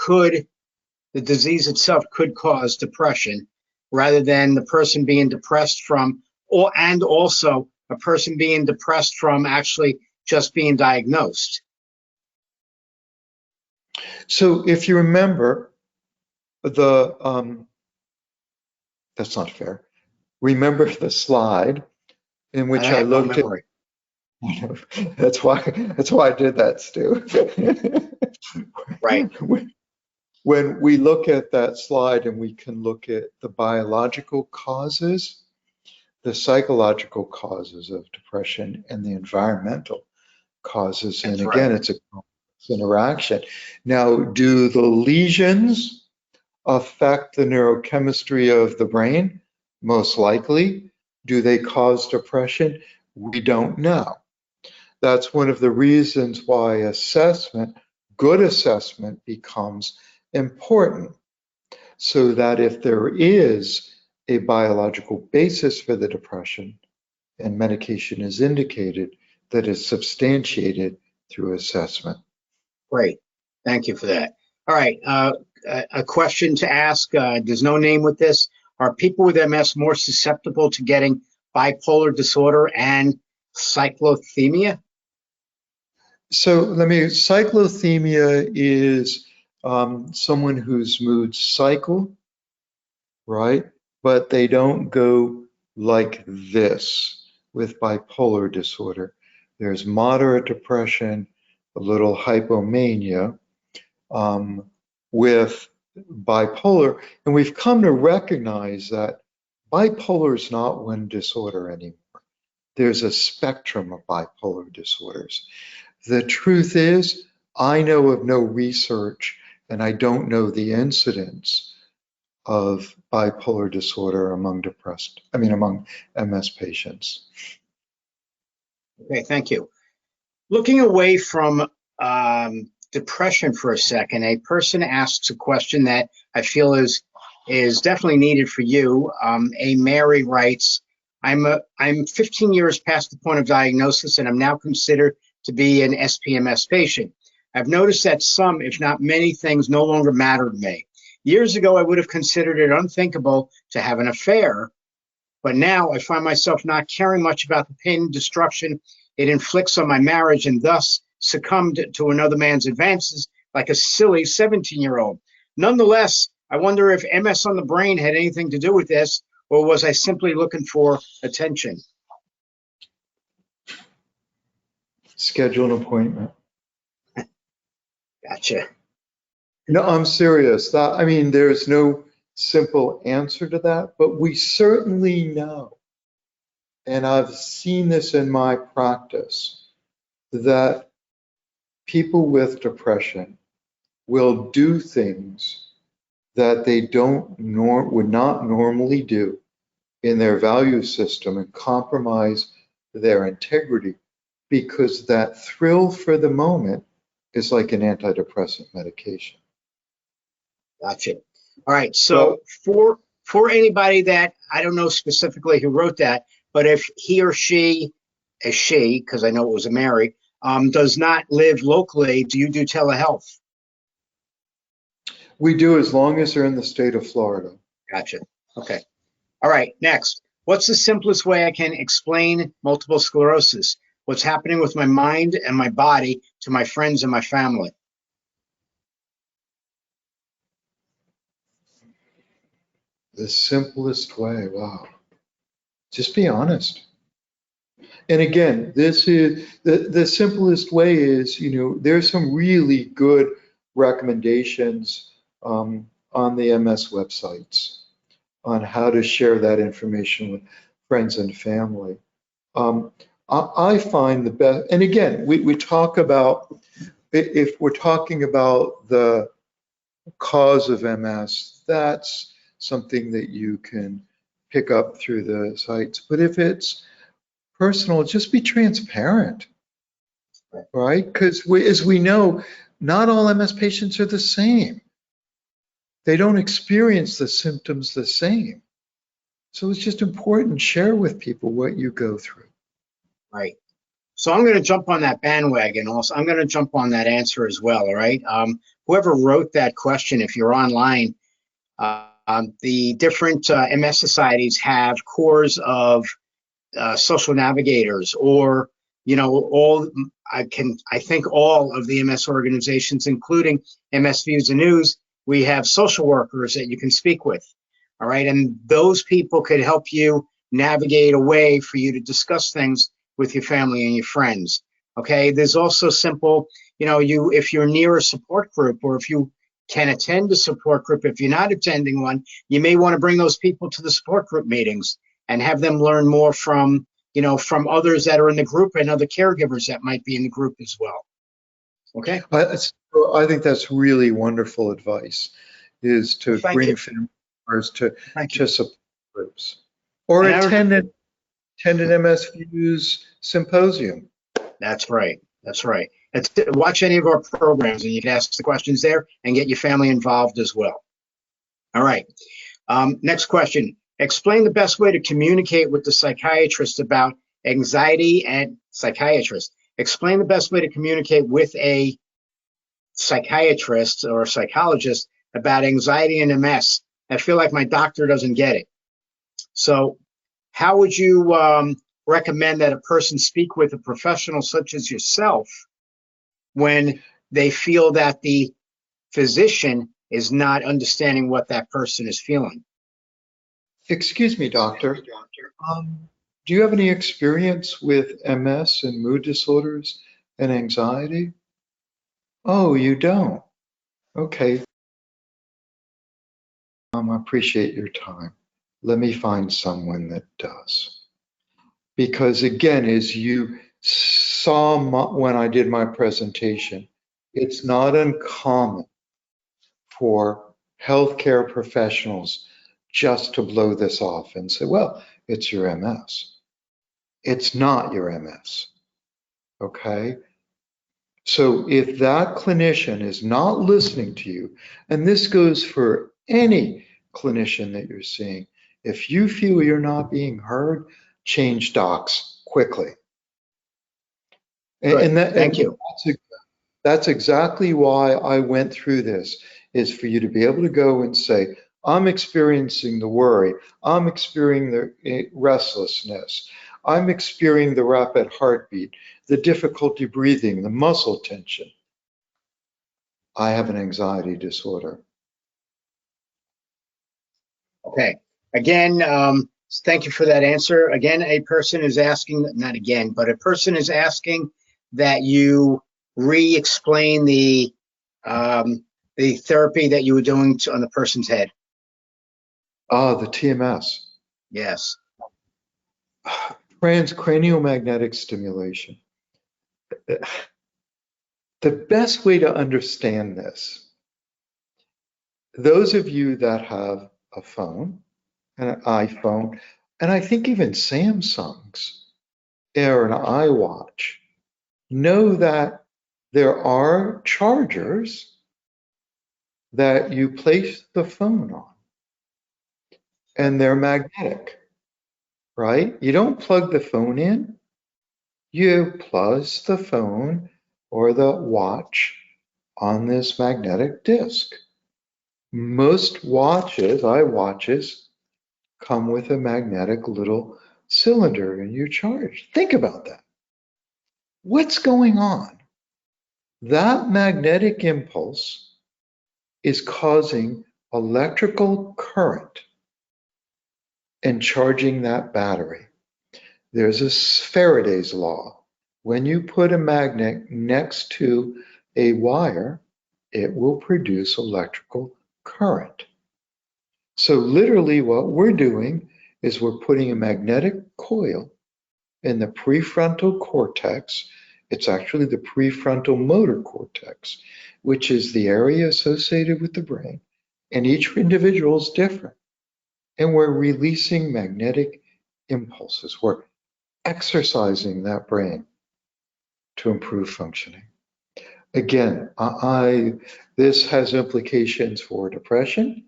the disease itself could cause depression rather than the person being depressed from, and also a person being depressed from actually just being diagnosed. So if you remember, that's not fair. Remember the slide in which I looked at. That's why I did that, Stu. Right. When we look at that slide and we can look at the biological causes, the psychological causes of depression, and the environmental causes. That's and again, right. It's a complex interaction. Now, do the lesions affect the neurochemistry of the brain? Most likely. Do they cause depression? We don't know. That's one of the reasons why good assessment becomes important, so that if there is a biological basis for the depression and medication is indicated, that is substantiated through assessment. Great. Thank you for that. All right. A question to ask, there's no name with this. Are people with MS more susceptible to getting bipolar disorder and cyclothymia? So cyclothymia is someone whose moods cycle, right? But they don't go like this with bipolar disorder. There's moderate depression, a little hypomania with bipolar. And we've come to recognize that bipolar is not one disorder anymore. There's a spectrum of bipolar disorders. The truth is, I know of no research, and I don't know the incidence of bipolar disorder among MS patients. Okay, thank you. Looking away from depression for a second, a person asks a question that I feel is definitely needed for you. A Mary writes, I'm 15 years past the point of diagnosis, and I'm now considered to be an SPMS patient. I've noticed that some, if not many things no longer matter to me. Years ago, I would have considered it unthinkable to have an affair, but now I find myself not caring much about the pain and destruction it inflicts on my marriage, and thus succumbed to another man's advances like a silly 17-year-old. Nonetheless, I wonder if MS on the brain had anything to do with this, or was I simply looking for attention? Schedule an appointment. Gotcha. No, I'm serious. I mean, there's no simple answer to that, but we certainly know, and I've seen this in my practice, that people with depression will do things that they would not normally do in their value system and compromise their integrity, because that thrill for the moment is like an antidepressant medication. Gotcha. All right. So for anybody that, I don't know specifically who wrote that, but if he or she, a she, because I know it was a Mary, does not live locally, do you do telehealth? We do, as long as they're in the state of Florida. Gotcha. Okay. All right. Next, what's the simplest way I can explain multiple sclerosis? What's happening with my mind and my body to my friends and my family? The simplest way, wow. Just be honest. And again, this is the simplest way is, there's some really good recommendations on the MS websites on how to share that information with friends and family. I find the best, and again, we talk about, if we're talking about the cause of MS, that's something that you can pick up through the sites. But if it's personal, just be transparent, right? Because as we know, not all MS patients are the same. They don't experience the symptoms the same. So it's just important, share with people what you go through. Right. So I'm going to jump on that bandwagon also. I'm going to jump on that answer as well, all right? Whoever wrote that question, if you're online, the different MS societies have cores of social navigators, or I think all of the MS organizations, including MS Views and News, we have social workers that you can speak with. All right, and those people could help you navigate a way for you to discuss things with your family and your friends. Okay, there's also simple, if you're near a support group, or if you can attend a support group, if you're not attending one, you may want to bring those people to the support group meetings and have them learn more from others that are in the group and other caregivers that might be in the group as well. Okay. I think that's really wonderful advice, is to bring family members to support groups, or attend an MS Views symposium. That's right. That's right. Watch any of our programs, and you can ask the questions there and get your family involved as well. All right. Next question. Explain the best way to communicate with the psychiatrist about anxiety and psychiatrist. Explain the best way to communicate with a psychiatrist or psychologist about anxiety and MS. I feel like my doctor doesn't get it. So how would you recommend that a person speak with a professional such as yourself when they feel that the physician is not understanding what that person is feeling? Excuse me, doctor. Do you have any experience with MS and mood disorders and anxiety? Oh, you don't? Okay. I appreciate your time. Let me find someone that does. Because again, as you saw when I did my presentation, it's not uncommon for healthcare professionals just to blow this off and say, well, it's your MS. It's not your MS, okay? So if that clinician is not listening to you, and this goes for any clinician that you're seeing, if you feel you're not being heard, change docs quickly. Thank you. That's exactly why I went through this. is for you to be able to go and say, I'm experiencing the worry, I'm experiencing the restlessness, I'm experiencing the rapid heartbeat, the difficulty breathing, the muscle tension. I have an anxiety disorder. Okay. Again, thank you for that answer. Again, a person is asking, not again, but a person is asking that you re-explain the therapy that you were doing on the person's head. Ah, the TMS. Yes. Transcranial magnetic stimulation. The best way to understand this, those of you that have a phone, an iPhone, and I think even Samsung's or an iWatch, know that there are chargers that you place the phone on, and they're magnetic, right? You don't plug the phone in, you plug the phone or the watch on this magnetic disc. Most watches, iWatches, come with a magnetic little cylinder and you charge. Think about that. What's going on? That magnetic impulse is causing electrical current and charging that battery. There's a Faraday's law. When you put a magnet next to a wire, it will produce electrical current. So literally what we're doing is we're putting a magnetic coil in the prefrontal cortex. It's actually the prefrontal motor cortex, which is the area associated with the brain. And each individual is different. And we're releasing magnetic impulses. We're exercising that brain to improve functioning. Again, this has implications for depression,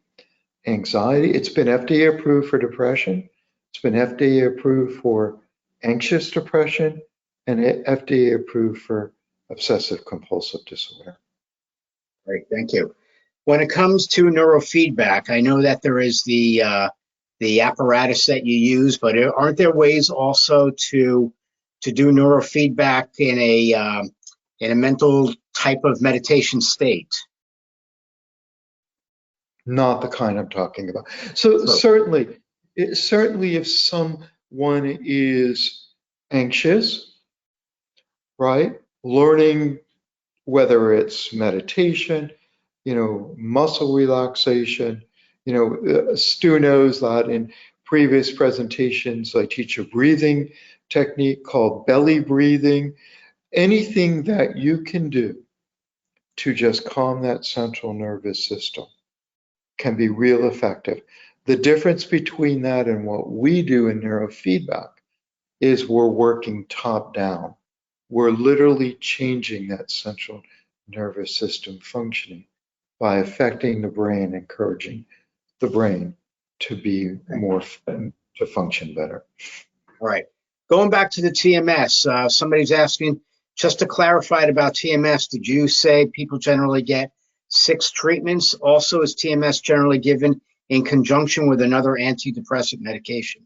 anxiety. It's been FDA approved for depression. It's been FDA approved for anxious depression and FDA approved for obsessive compulsive disorder. Great, thank you. When it comes to neurofeedback, I know that there is the apparatus that you use, but aren't there ways also to do neurofeedback in a mental type of meditation state? Not the kind I'm talking about. So certainly if someone is anxious, right, learning whether it's meditation, muscle relaxation, Stu knows that in previous presentations, I teach a breathing technique called belly breathing. Anything that you can do to just calm that central nervous system can be real effective. The difference between that and what we do in neurofeedback is we're working top down. We're literally changing that central nervous system functioning by affecting the brain, encouraging the brain to be more, to function better. All right. Going back to the TMS, somebody's asking, just to clarify about TMS, did you say people generally get 6 treatments? Also, is TMS generally given in conjunction with another antidepressant medication?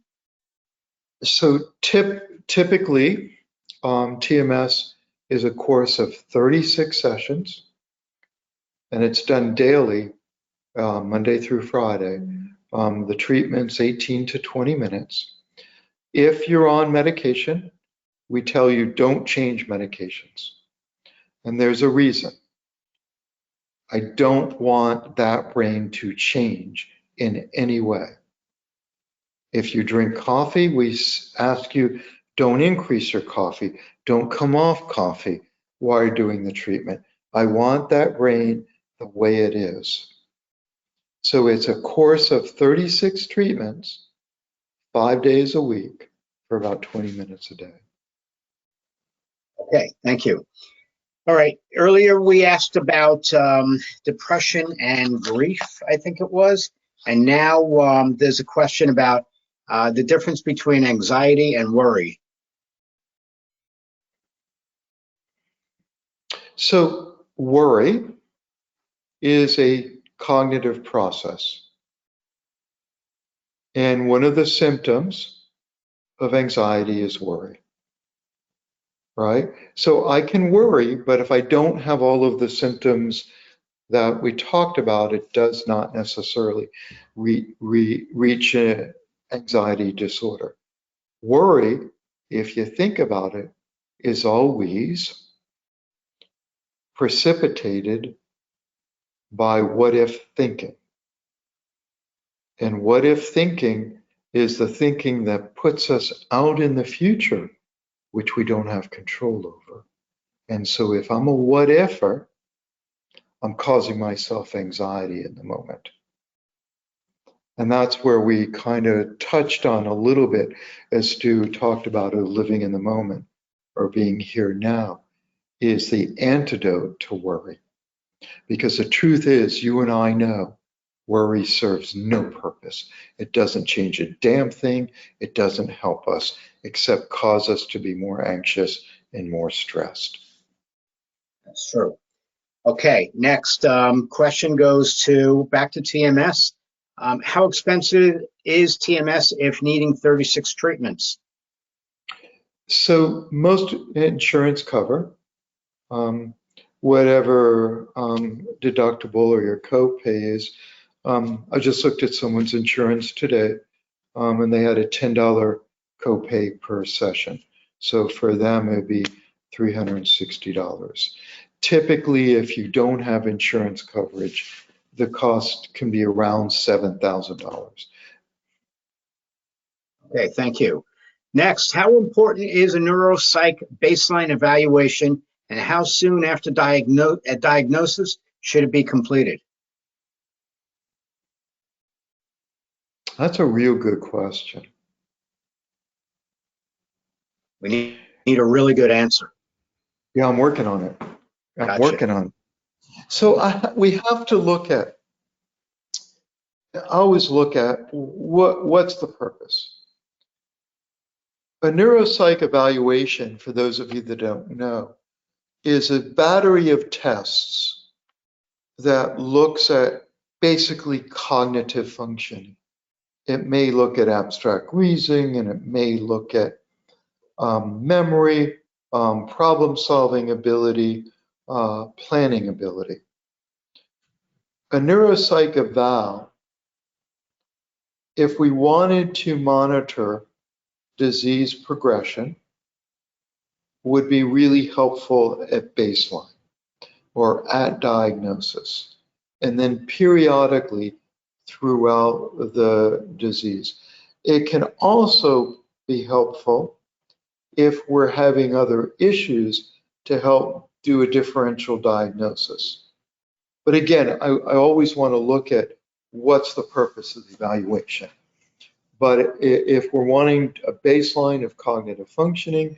So typically, TMS is a course of 36 sessions, and it's done daily, Monday through Friday. The treatment's 18 to 20 minutes. If you're on medication, we tell you don't change medications. And there's a reason. I don't want that brain to change in any way. If you drink coffee, we ask you, don't increase your coffee. Don't come off coffee while you're doing the treatment. I want that brain the way it is. So it's a course of 36 treatments, 5 days a week for about 20 minutes a day. Okay, thank you. All right. Earlier we asked about depression and grief, I think it was. And now there's a question about the difference between anxiety and worry. So worry is a cognitive process. And one of the symptoms of anxiety is worry, right? So I can worry, but if I don't have all of the symptoms that we talked about, it does not necessarily reach an anxiety disorder. Worry, if you think about it, is always precipitated by what if thinking. And what if thinking is the thinking that puts us out in the future, which we don't have control over. And so if I'm a what ifer, I'm causing myself anxiety in the moment. And that's where we kind of touched on a little bit as Stu talked about of living in the moment or being here now is the antidote to worry. Because the truth is, you and I know worry serves no purpose. It doesn't change a damn thing. It doesn't help us except cause us to be more anxious and more stressed. That's true. Okay, next question goes back to TMS. How expensive is TMS if needing 36 treatments? So most insurance cover whatever deductible or your copay is. I just looked at someone's insurance today, and they had a $10 copay per session. So for them, it'd be $360. Typically, if you don't have insurance coverage, the cost can be around $7,000. Okay, thank you. Next, how important is a neuropsych baseline evaluation, and how soon after diagnosis should it be completed? That's a real good question. We need a really good answer. Yeah, I'm working on it. Gotcha. Working on it. So we have to look at, always look at what's the purpose. A neuropsych evaluation, for those of you that don't know, is a battery of tests that looks at basically cognitive functioning. It may look at abstract reasoning, and it may look at memory, problem-solving ability, planning ability. A neuropsych eval, if we wanted to monitor disease progression, would be really helpful at baseline or at diagnosis, and then periodically throughout the disease. It can also be helpful if we're having other issues to help do a differential diagnosis. But again, I always want to look at what's the purpose of the evaluation. But if we're wanting a baseline of cognitive functioning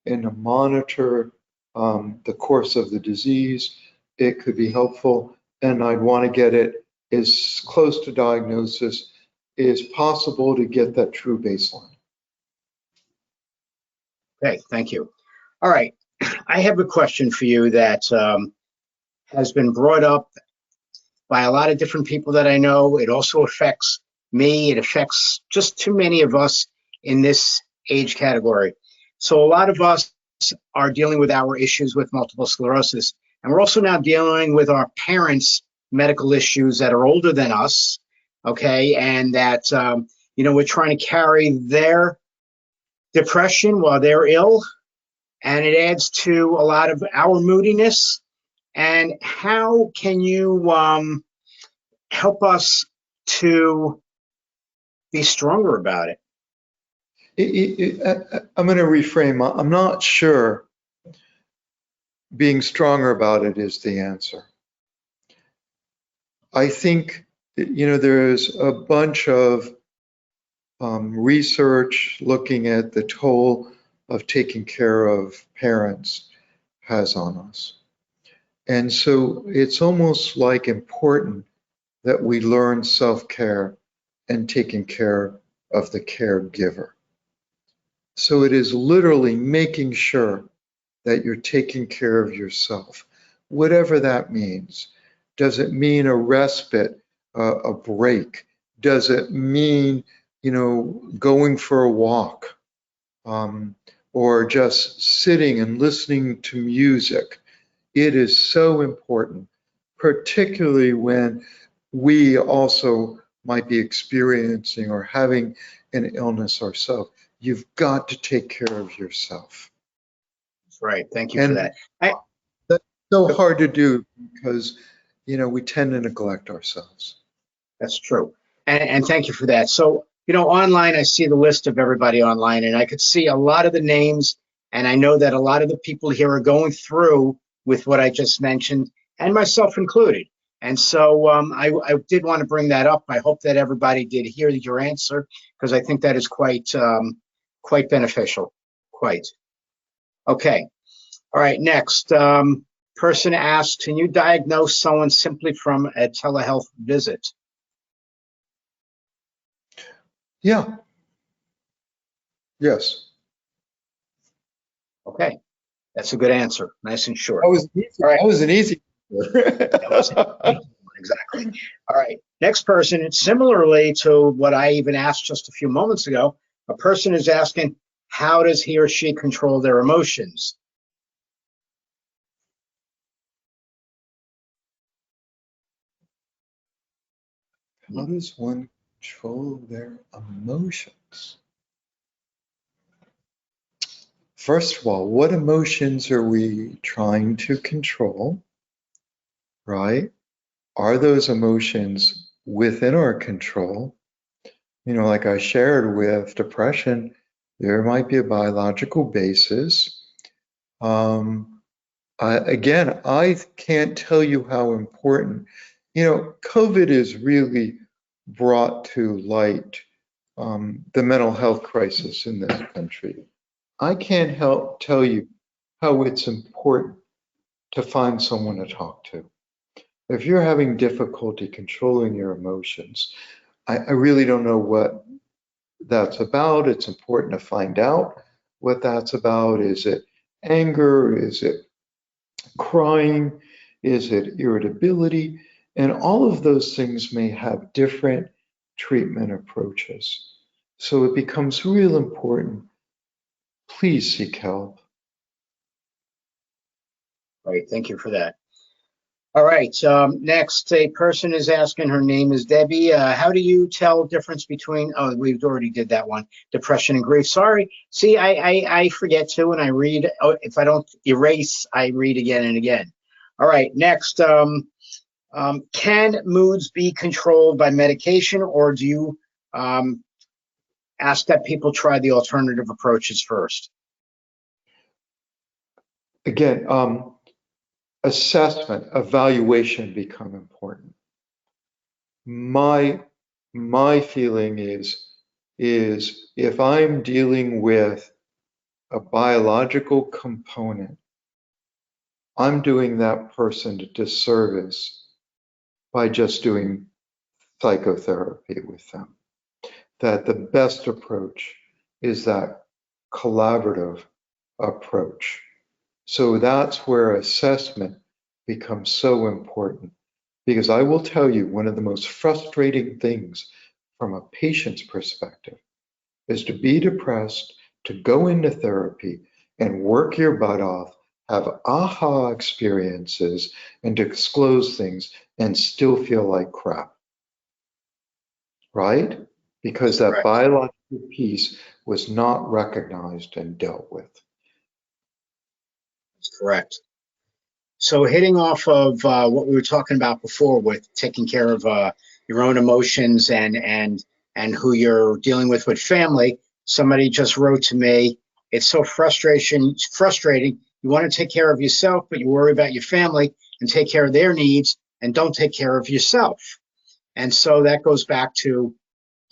and to monitor the course of the disease, it could be helpful. And I'd want to get it as close to diagnosis as possible to get that true baseline. Okay, thank you. All right, I have a question for you that has been brought up by a lot of different people that I know. It also affects me. It affects just too many of us in this age category. So a lot of us are dealing with our issues with multiple sclerosis, and we're also now dealing with our parents' medical issues that are older than us, okay, and that, we're trying to carry their depression while they're ill, and it adds to a lot of our moodiness. And how can you help us to be stronger about it? I'm going to reframe. I'm not sure being stronger about it is the answer. I think, there's a bunch of research looking at the toll of taking care of parents has on us. And so it's almost like important that we learn self-care and taking care of the caregiver. So it is literally making sure that you're taking care of yourself, whatever that means. Does it mean a respite, a break? Does it mean, going for a walk, or just sitting and listening to music? It is so important, particularly when we also might be experiencing or having an illness ourselves. You've got to take care of yourself. Right. Thank you for And that. that's so hard to do because, we tend to neglect ourselves. That's true. And thank you for that. So, online, I see the list of everybody online, and I could see a lot of the names. And I know that a lot of the people here are going through with what I just mentioned, and myself included. And so I did want to bring that up. I hope that everybody did hear your answer, because I think that is quite beneficial. Quite. Okay. All right. Next, person asks, can you diagnose someone simply from a telehealth visit? Yeah. Yes. Okay. That's a good answer. Nice and short. That was easy. All right. That was an easy. Exactly. All right. Next person, similarly to what I even asked just a few moments ago, a person is asking, how does he or she control their emotions? How does one control their emotions? First of all, what emotions are we trying to control, right? Are those emotions within our control? Like I shared with depression, there might be a biological basis. I can't tell you how important, COVID has really brought to light the mental health crisis in this country. I can't help tell you how it's important to find someone to talk to. If you're having difficulty controlling your emotions, I really don't know what that's about. It's important to find out what that's about. Is it anger? Is it crying? Is it irritability? And all of those things may have different treatment approaches. So it becomes real important. Please seek help. Right. Thank you for that. All right. Next, a person is asking, her name is Debbie. How do you tell difference between, oh, we've already did that one, depression and grief. Sorry. See, I forget too, and I read. Oh, if I don't erase, I read again and again. All right. Next, can moods be controlled by medication, or do you ask that people try the alternative approaches first? Again, assessment, evaluation become important. My feeling is if I'm dealing with a biological component, I'm doing that person a disservice by just doing psychotherapy with them. That the best approach is that collaborative approach. So that's where assessment becomes so important. Because I will tell you, one of the most frustrating things from a patient's perspective is to be depressed, to go into therapy and work your butt off, have aha experiences, and disclose things and still feel like crap. Right? Because that Correct. biological piece was not recognized and dealt with. That's correct. So hitting off of what we were talking about before with taking care of your own emotions and who you're dealing with family, somebody just wrote to me, it's so frustrating. You want to take care of yourself, but you worry about your family and take care of their needs and don't take care of yourself. And so that goes back to,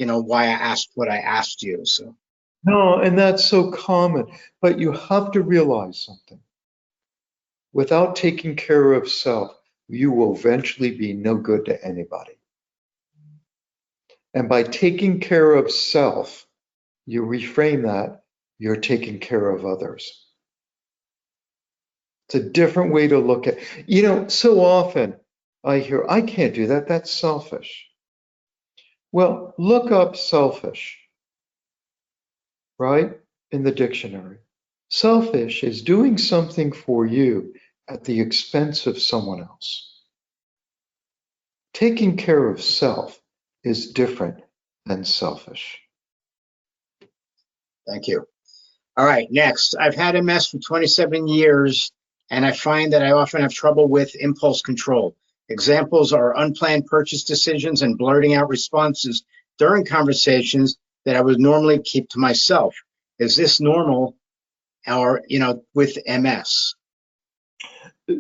why I asked what I asked you. So No, and that's so common, but you have to realize something. Without taking care of self, you will eventually be no good to anybody. And by taking care of self, you reframe that, you're taking care of others. It's a different way to look at, so often I hear, I can't do that, that's selfish. Well, look up selfish, right, in the dictionary. Selfish is doing something for you at the expense of someone else. Taking care of self is different than selfish. Thank you. All right, next. I've had MS for 27 years, and I find that I often have trouble with impulse control. Examples are unplanned purchase decisions and blurting out responses during conversations that I would normally keep to myself. Is this normal or, with MS?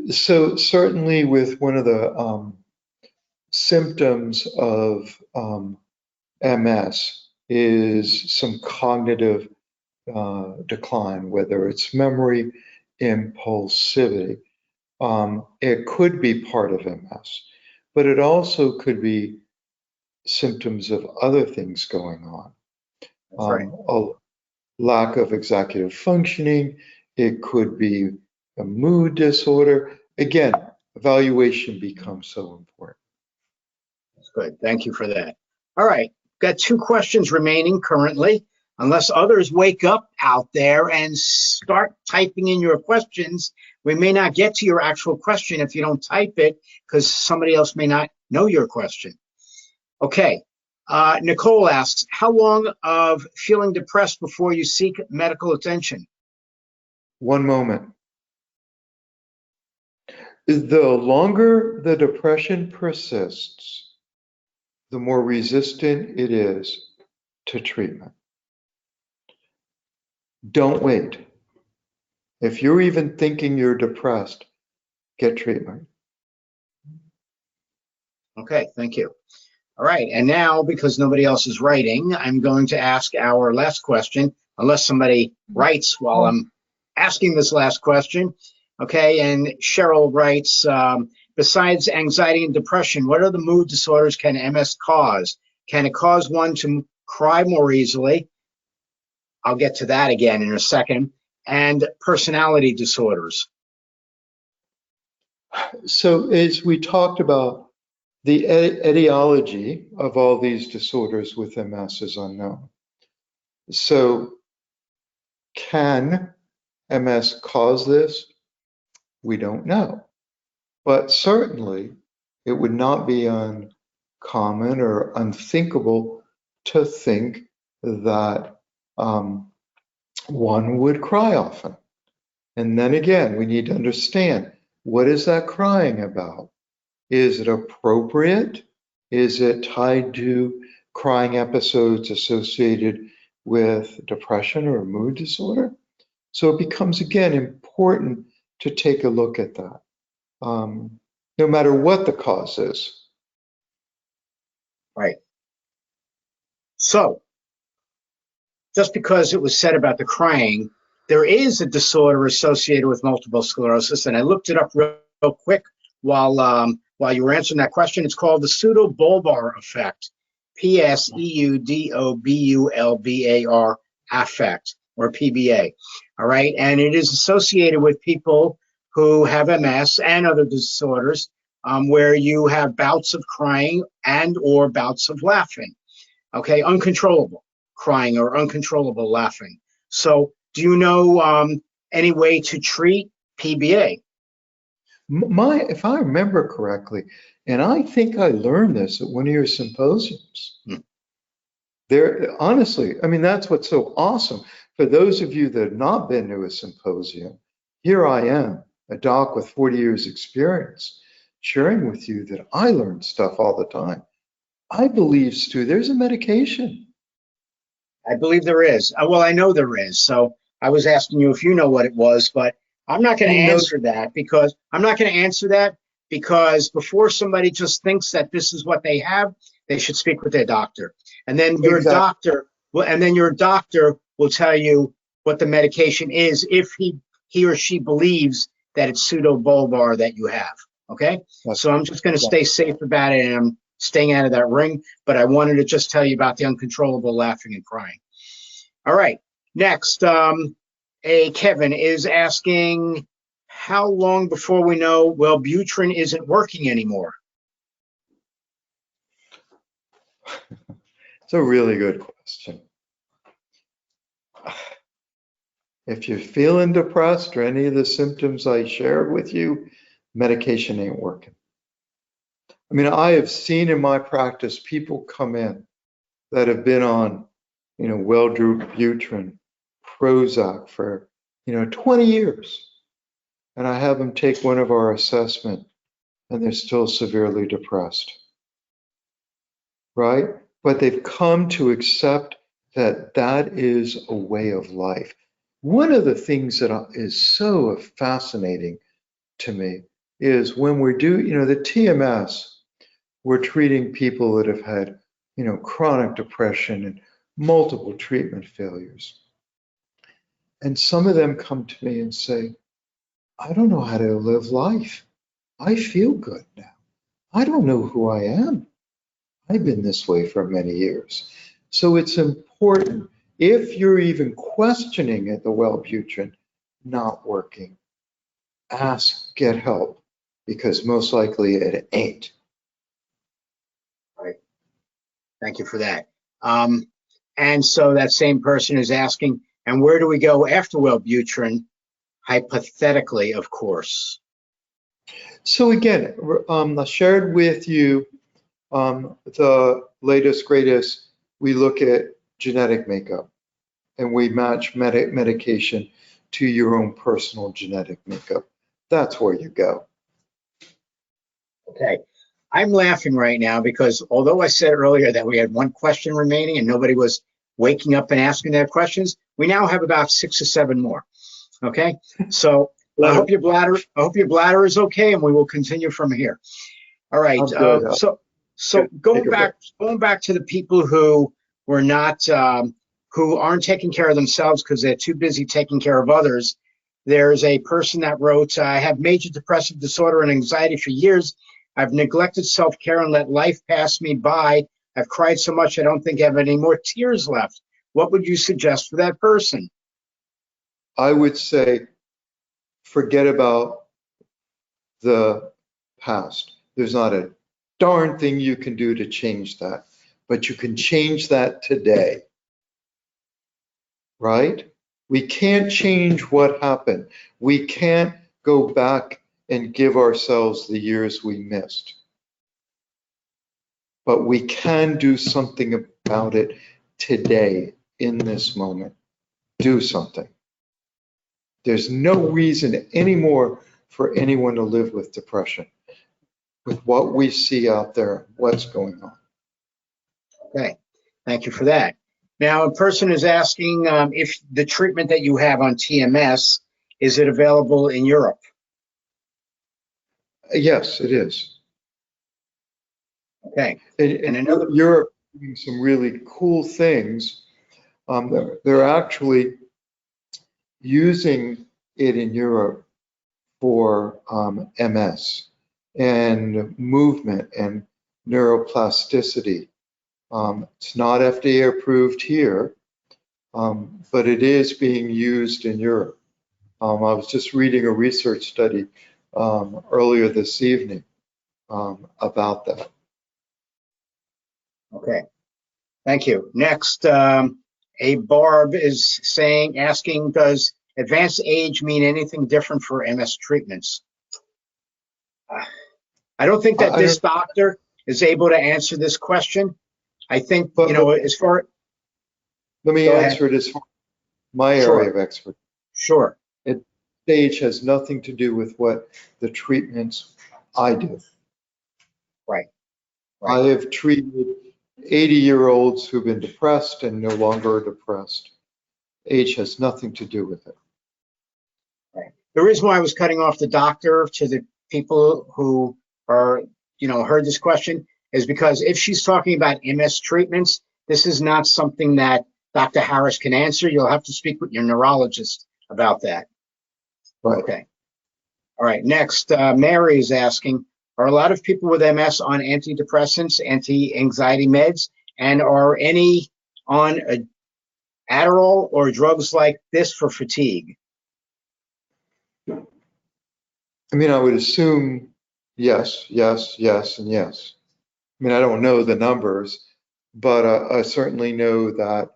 So certainly with one of the symptoms of MS is some cognitive decline, whether it's memory, impulsivity. It could be part of MS, but it also could be symptoms of other things going on. That's right. A lack of executive functioning. It could be a mood disorder. Again, evaluation becomes so important. That's good. Thank you for that. All right. Got 2 questions remaining currently. Unless others wake up out there and start typing in your questions, we may not get to your actual question if you don't type it, because somebody else may not know your question. Okay. Nicole asks, how long of feeling depressed before you seek medical attention? One moment. The longer the depression persists, the more resistant it is to treatment. Don't wait. If you're even thinking you're depressed, get treatment. Okay, thank you. All right, and now, because nobody else is writing, I'm going to ask our last question, unless somebody writes while I'm asking this last question. Okay, and Cheryl writes, besides anxiety and depression, what other mood disorders can MS cause? Can it cause one to cry more easily? I'll get to that again in a second. And personality disorders. So as we talked about, the etiology of all these disorders with MS is unknown. So can MS cause this? We don't know. But certainly it would not be uncommon or unthinkable to think that one would cry often. And then again, we need to understand, what is that crying about? Is it appropriate? Is it tied to crying episodes associated with depression or mood disorder? So it becomes, again, important to take a look at that, no matter what the cause is. Right. So, just because it was said about the crying, there is a disorder associated with multiple sclerosis, and I looked it up real quick while you were answering that question. It's called the pseudobulbar effect, PSEUDOBULBAR affect, or PBA. All right, and it is associated with people who have MS and other disorders, where you have bouts of crying and or bouts of laughing. Okay, uncontrollable crying or uncontrollable laughing. So, do you know any way to treat PBA? If I remember correctly, and I think I learned this at one of your symposiums. There, honestly, I mean, that's what's so awesome. For those of you that have not been to a symposium, here I am, a doc with 40 years experience, sharing with you that I learn stuff all the time. I believe, Stu, there's a medication. I believe there is. Well, I know there is. So I was asking you if you know what it was, but I'm not going to answer that because before somebody just thinks that this is what they have, they should speak with their doctor. And then your doctor will tell you what the medication is if he or she believes that it's pseudobulbar that you have. Okay? So I'm just going to stay safe about it, and I'm staying out of that ring, but I wanted to just tell you about the uncontrollable laughing and crying. All right. Next, Kevin is asking, how long before we know Wellbutrin isn't working anymore? It's a really good question. If you're feeling depressed or any of the symptoms I shared with you, medication ain't working. I mean, I have seen in my practice people come in that have been on, Wellbutrin, Prozac for, 20 years. And I have them take one of our assessment and they're still severely depressed, right? But they've come to accept that that is a way of life. One of the things that is so fascinating to me is when we do, the TMS, we're treating people that have had, chronic depression and multiple treatment failures. And some of them come to me and say, I don't know how to live life. I feel good now. I don't know who I am. I've been this way for many years. So it's important, if you're even questioning it, the Wellbutrin not working, ask, get help, because most likely it ain't. Right. Thank you for that. And so that same person is asking, and where do we go after Wellbutrin? Hypothetically, of course. So again, I shared with you the latest, greatest. We look at genetic makeup and we match medication to your own personal genetic makeup. That's where you go. Okay. I'm laughing right now because although I said earlier that we had one question remaining and nobody was waking up and asking their questions, we now have about 6 or 7 more. Okay. So I hope your bladder is okay, and we will continue from here. All right. So going back to the people who were not, who aren't taking care of themselves because they're too busy taking care of others. There's a person that wrote, I have major depressive disorder and anxiety for years. I've neglected self-care and let life pass me by. I've cried so much I don't think I have any more tears left. What would you suggest for that person? I would say, forget about the past. There's not a darn thing you can do to change that, but you can change that today, right? We can't change what happened. We can't go back and give ourselves the years we missed. But we can do something about it today, in this moment. Do something. There's no reason anymore for anyone to live with depression, with what we see out there, what's going on. Okay, thank you for that. Now, a person is asking if the treatment that you have on TMS, is it available in Europe? Yes, it is. Okay. And another, Europe doing some really cool things. They're actually using it in Europe for MS and movement and neuroplasticity. It's not FDA approved here, but it is being used in Europe. I was just reading a research study earlier this evening about that. Okay, thank you. Next, a Barb is asking, does advanced age mean anything different for MS treatments? I don't think that this doctor is able to answer this question. I think, as far. Let me answer it as far as my area of expertise. Sure. Age has nothing to do with what the treatments I do. Right. I have treated 80-year-olds who've been depressed and no longer are depressed. Age has nothing to do with it. Right. The reason why I was cutting off the doctor to the people who are, heard this question is because if she's talking about MS treatments, this is not something that Dr. Harris can answer. You'll have to speak with your neurologist about that. Right. Okay. All right. Next, Mary is asking, are a lot of people with MS on antidepressants, anti-anxiety meds, and are any on Adderall or drugs like this for fatigue? I mean, I would assume yes, yes, yes, and yes. I mean, I don't know the numbers, but I certainly know that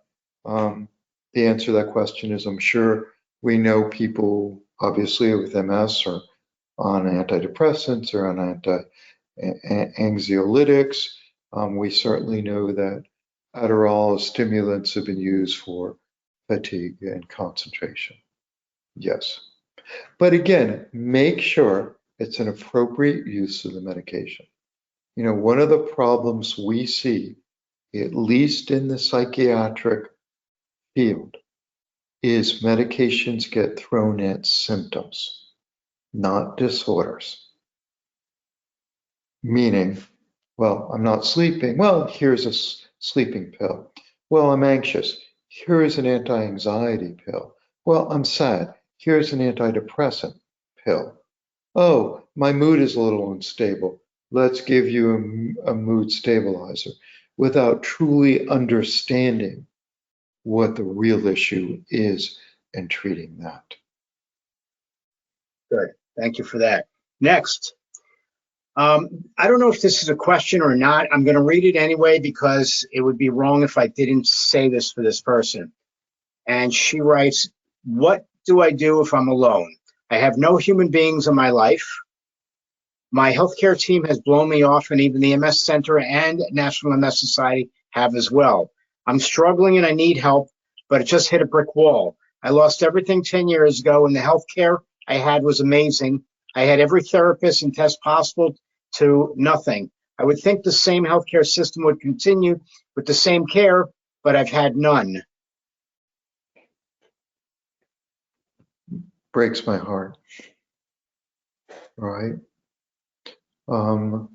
the answer to that question is, I'm sure we know people, obviously, with MS or on antidepressants or on anxiolytics. We certainly know that Adderall stimulants have been used for fatigue and concentration. Yes. But again, make sure it's an appropriate use of the medication. You know, one of the problems we see, at least in the psychiatric field, is medications get thrown at symptoms, not disorders. Meaning, well, I'm not sleeping. Well, here's a sleeping pill. Well, I'm anxious. Here's an anti-anxiety pill. Well, I'm sad. Here's an antidepressant pill. Oh, my mood is a little unstable. Let's give you a mood stabilizer, without truly understanding what the real issue is and treating that. Good. Thank you for that. Next. I don't know if this is a question or not. I'm going to read it anyway because it would be wrong if I didn't say this for this person. And she writes, what do I do if I'm alone? I have no human beings in my life. My healthcare team has blown me off, and even the MS Center and National MS Society have as well. I'm struggling and I need help, but it just hit a brick wall. I lost everything 10 years ago, and the healthcare I had was amazing. I had every therapist and test possible to nothing. I would think the same healthcare system would continue with the same care, but I've had none. Breaks my heart, right? The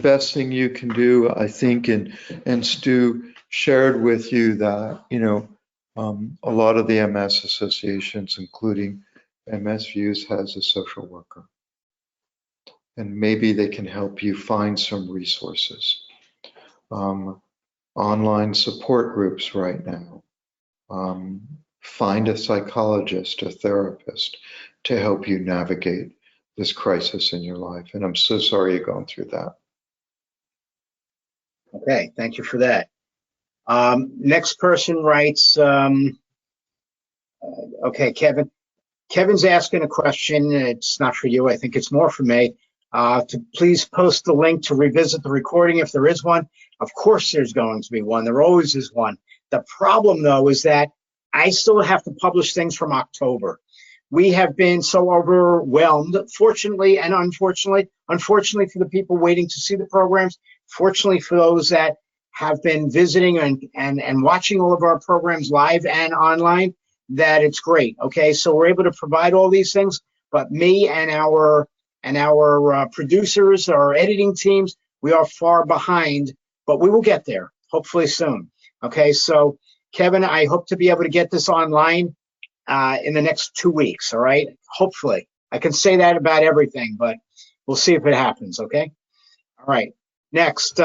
best thing you can do, I think, and Stu shared with you that, you know, a lot of the MS associations, including MS Views, has a social worker. And maybe they can help you find some resources. Online support groups right now. Find a psychologist, a therapist to help you navigate this crisis in your life. And I'm so sorry you're going through that. Okay, thank you for that. Next person writes, okay, Kevin. Kevin's asking a question. It's not for you. I think it's more for me. To please post the link to revisit the recording if there is one. Of course there's going to be one. There always is one. The problem, though, is that I still have to publish things from October. We have been so overwhelmed, fortunately and unfortunately. Unfortunately for the people waiting to see the programs, fortunately for those that have been visiting and watching all of our programs live and online, that it's great. Okay, so we're able to provide all these things, but me and our producers, our editing teams, we are far behind, but we will get there, hopefully soon. Okay, so Kevin, I hope to be able to get this online in the next 2 weeks, all right? Hopefully. I can say that about everything, but we'll see if it happens, okay? All right. Next,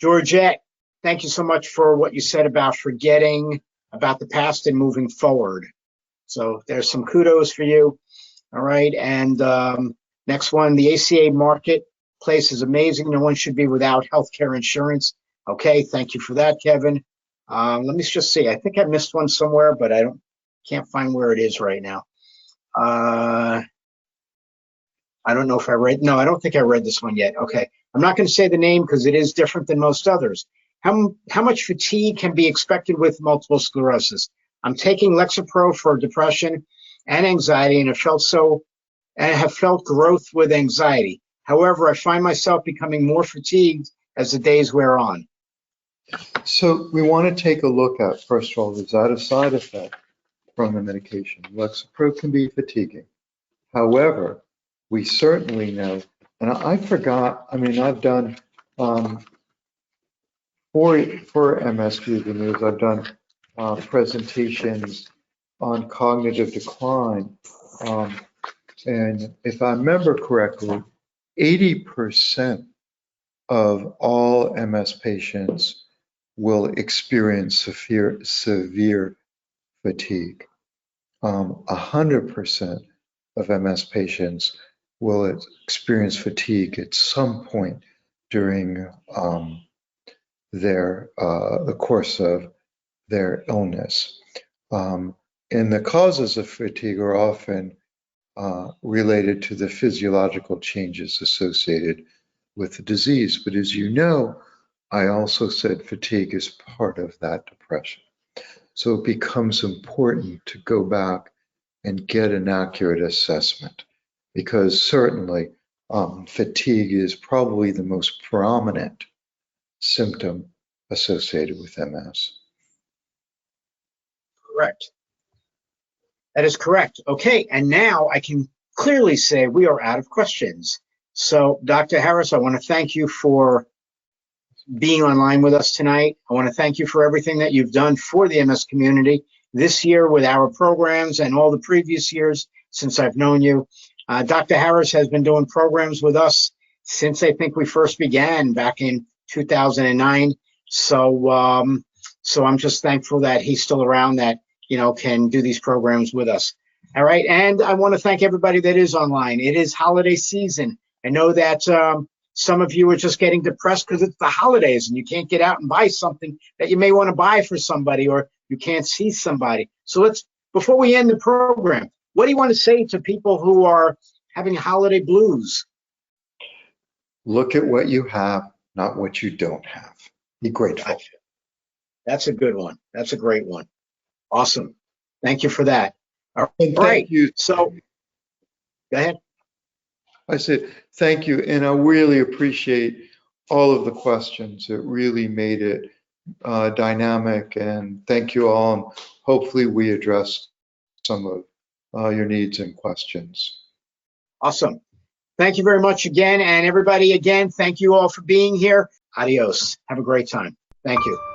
Georgette, thank you so much for what you said about forgetting about the past and moving forward. So there's some kudos for you. All right. And next one, the ACA marketplace is amazing. No one should be without healthcare insurance. Okay. Thank you for that, Kevin. Let me just see. I think I missed one somewhere, but I can't find where it is right now. I don't know if I read. No, I don't think I read this one yet. Okay. I'm not going to say the name because it is different than most others. How much fatigue can be expected with multiple sclerosis? I'm taking Lexapro for depression and anxiety and have felt growth with anxiety. However, I find myself becoming more fatigued as the days wear on. So we want to take a look at, first of all, is that a side effect from the medication? Lexapro can be fatiguing. However, we certainly know, and I forgot, I mean, I've done, for MSQ the News, I've done presentations on cognitive decline. And if I remember correctly, 80% of all MS patients will experience severe fatigue. 100% of MS patients will experience fatigue at some point during the course of their illness. And the causes of fatigue are often related to the physiological changes associated with the disease. But as you know, I also said fatigue is part of that depression. So it becomes important to go back and get an accurate assessment, because certainly fatigue is probably the most prominent symptom associated with MS. Correct. That is correct. Okay, and now I can clearly say we are out of questions. So, Dr. Harris, I want to thank you for being online with us tonight. I want to thank you for everything that you've done for the MS community this year with our programs and all the previous years since I've known you. Dr. Harris has been doing programs with us since I think we first began back in 2009. So I'm just thankful that he's still around, that, you know, can do these programs with us. All right. And I want to thank everybody that is online. It is holiday season. I know that some of you are just getting depressed because it's the holidays and you can't get out and buy something that you may want to buy for somebody, or you can't see somebody. So before we end the program, what do you want to say to people who are having holiday blues? Look at what you have, not what you don't have. Be grateful. Gotcha. That's a good one. That's a great one. Awesome. Thank you for that. All right. Thank you. So, go ahead. I said, thank you. And I really appreciate all of the questions. It really made it dynamic. And thank you all. And hopefully we addressed some of your needs and questions. Awesome. Thank you very much again. And everybody, again, thank you all for being here. Adios. Have a great time. Thank you.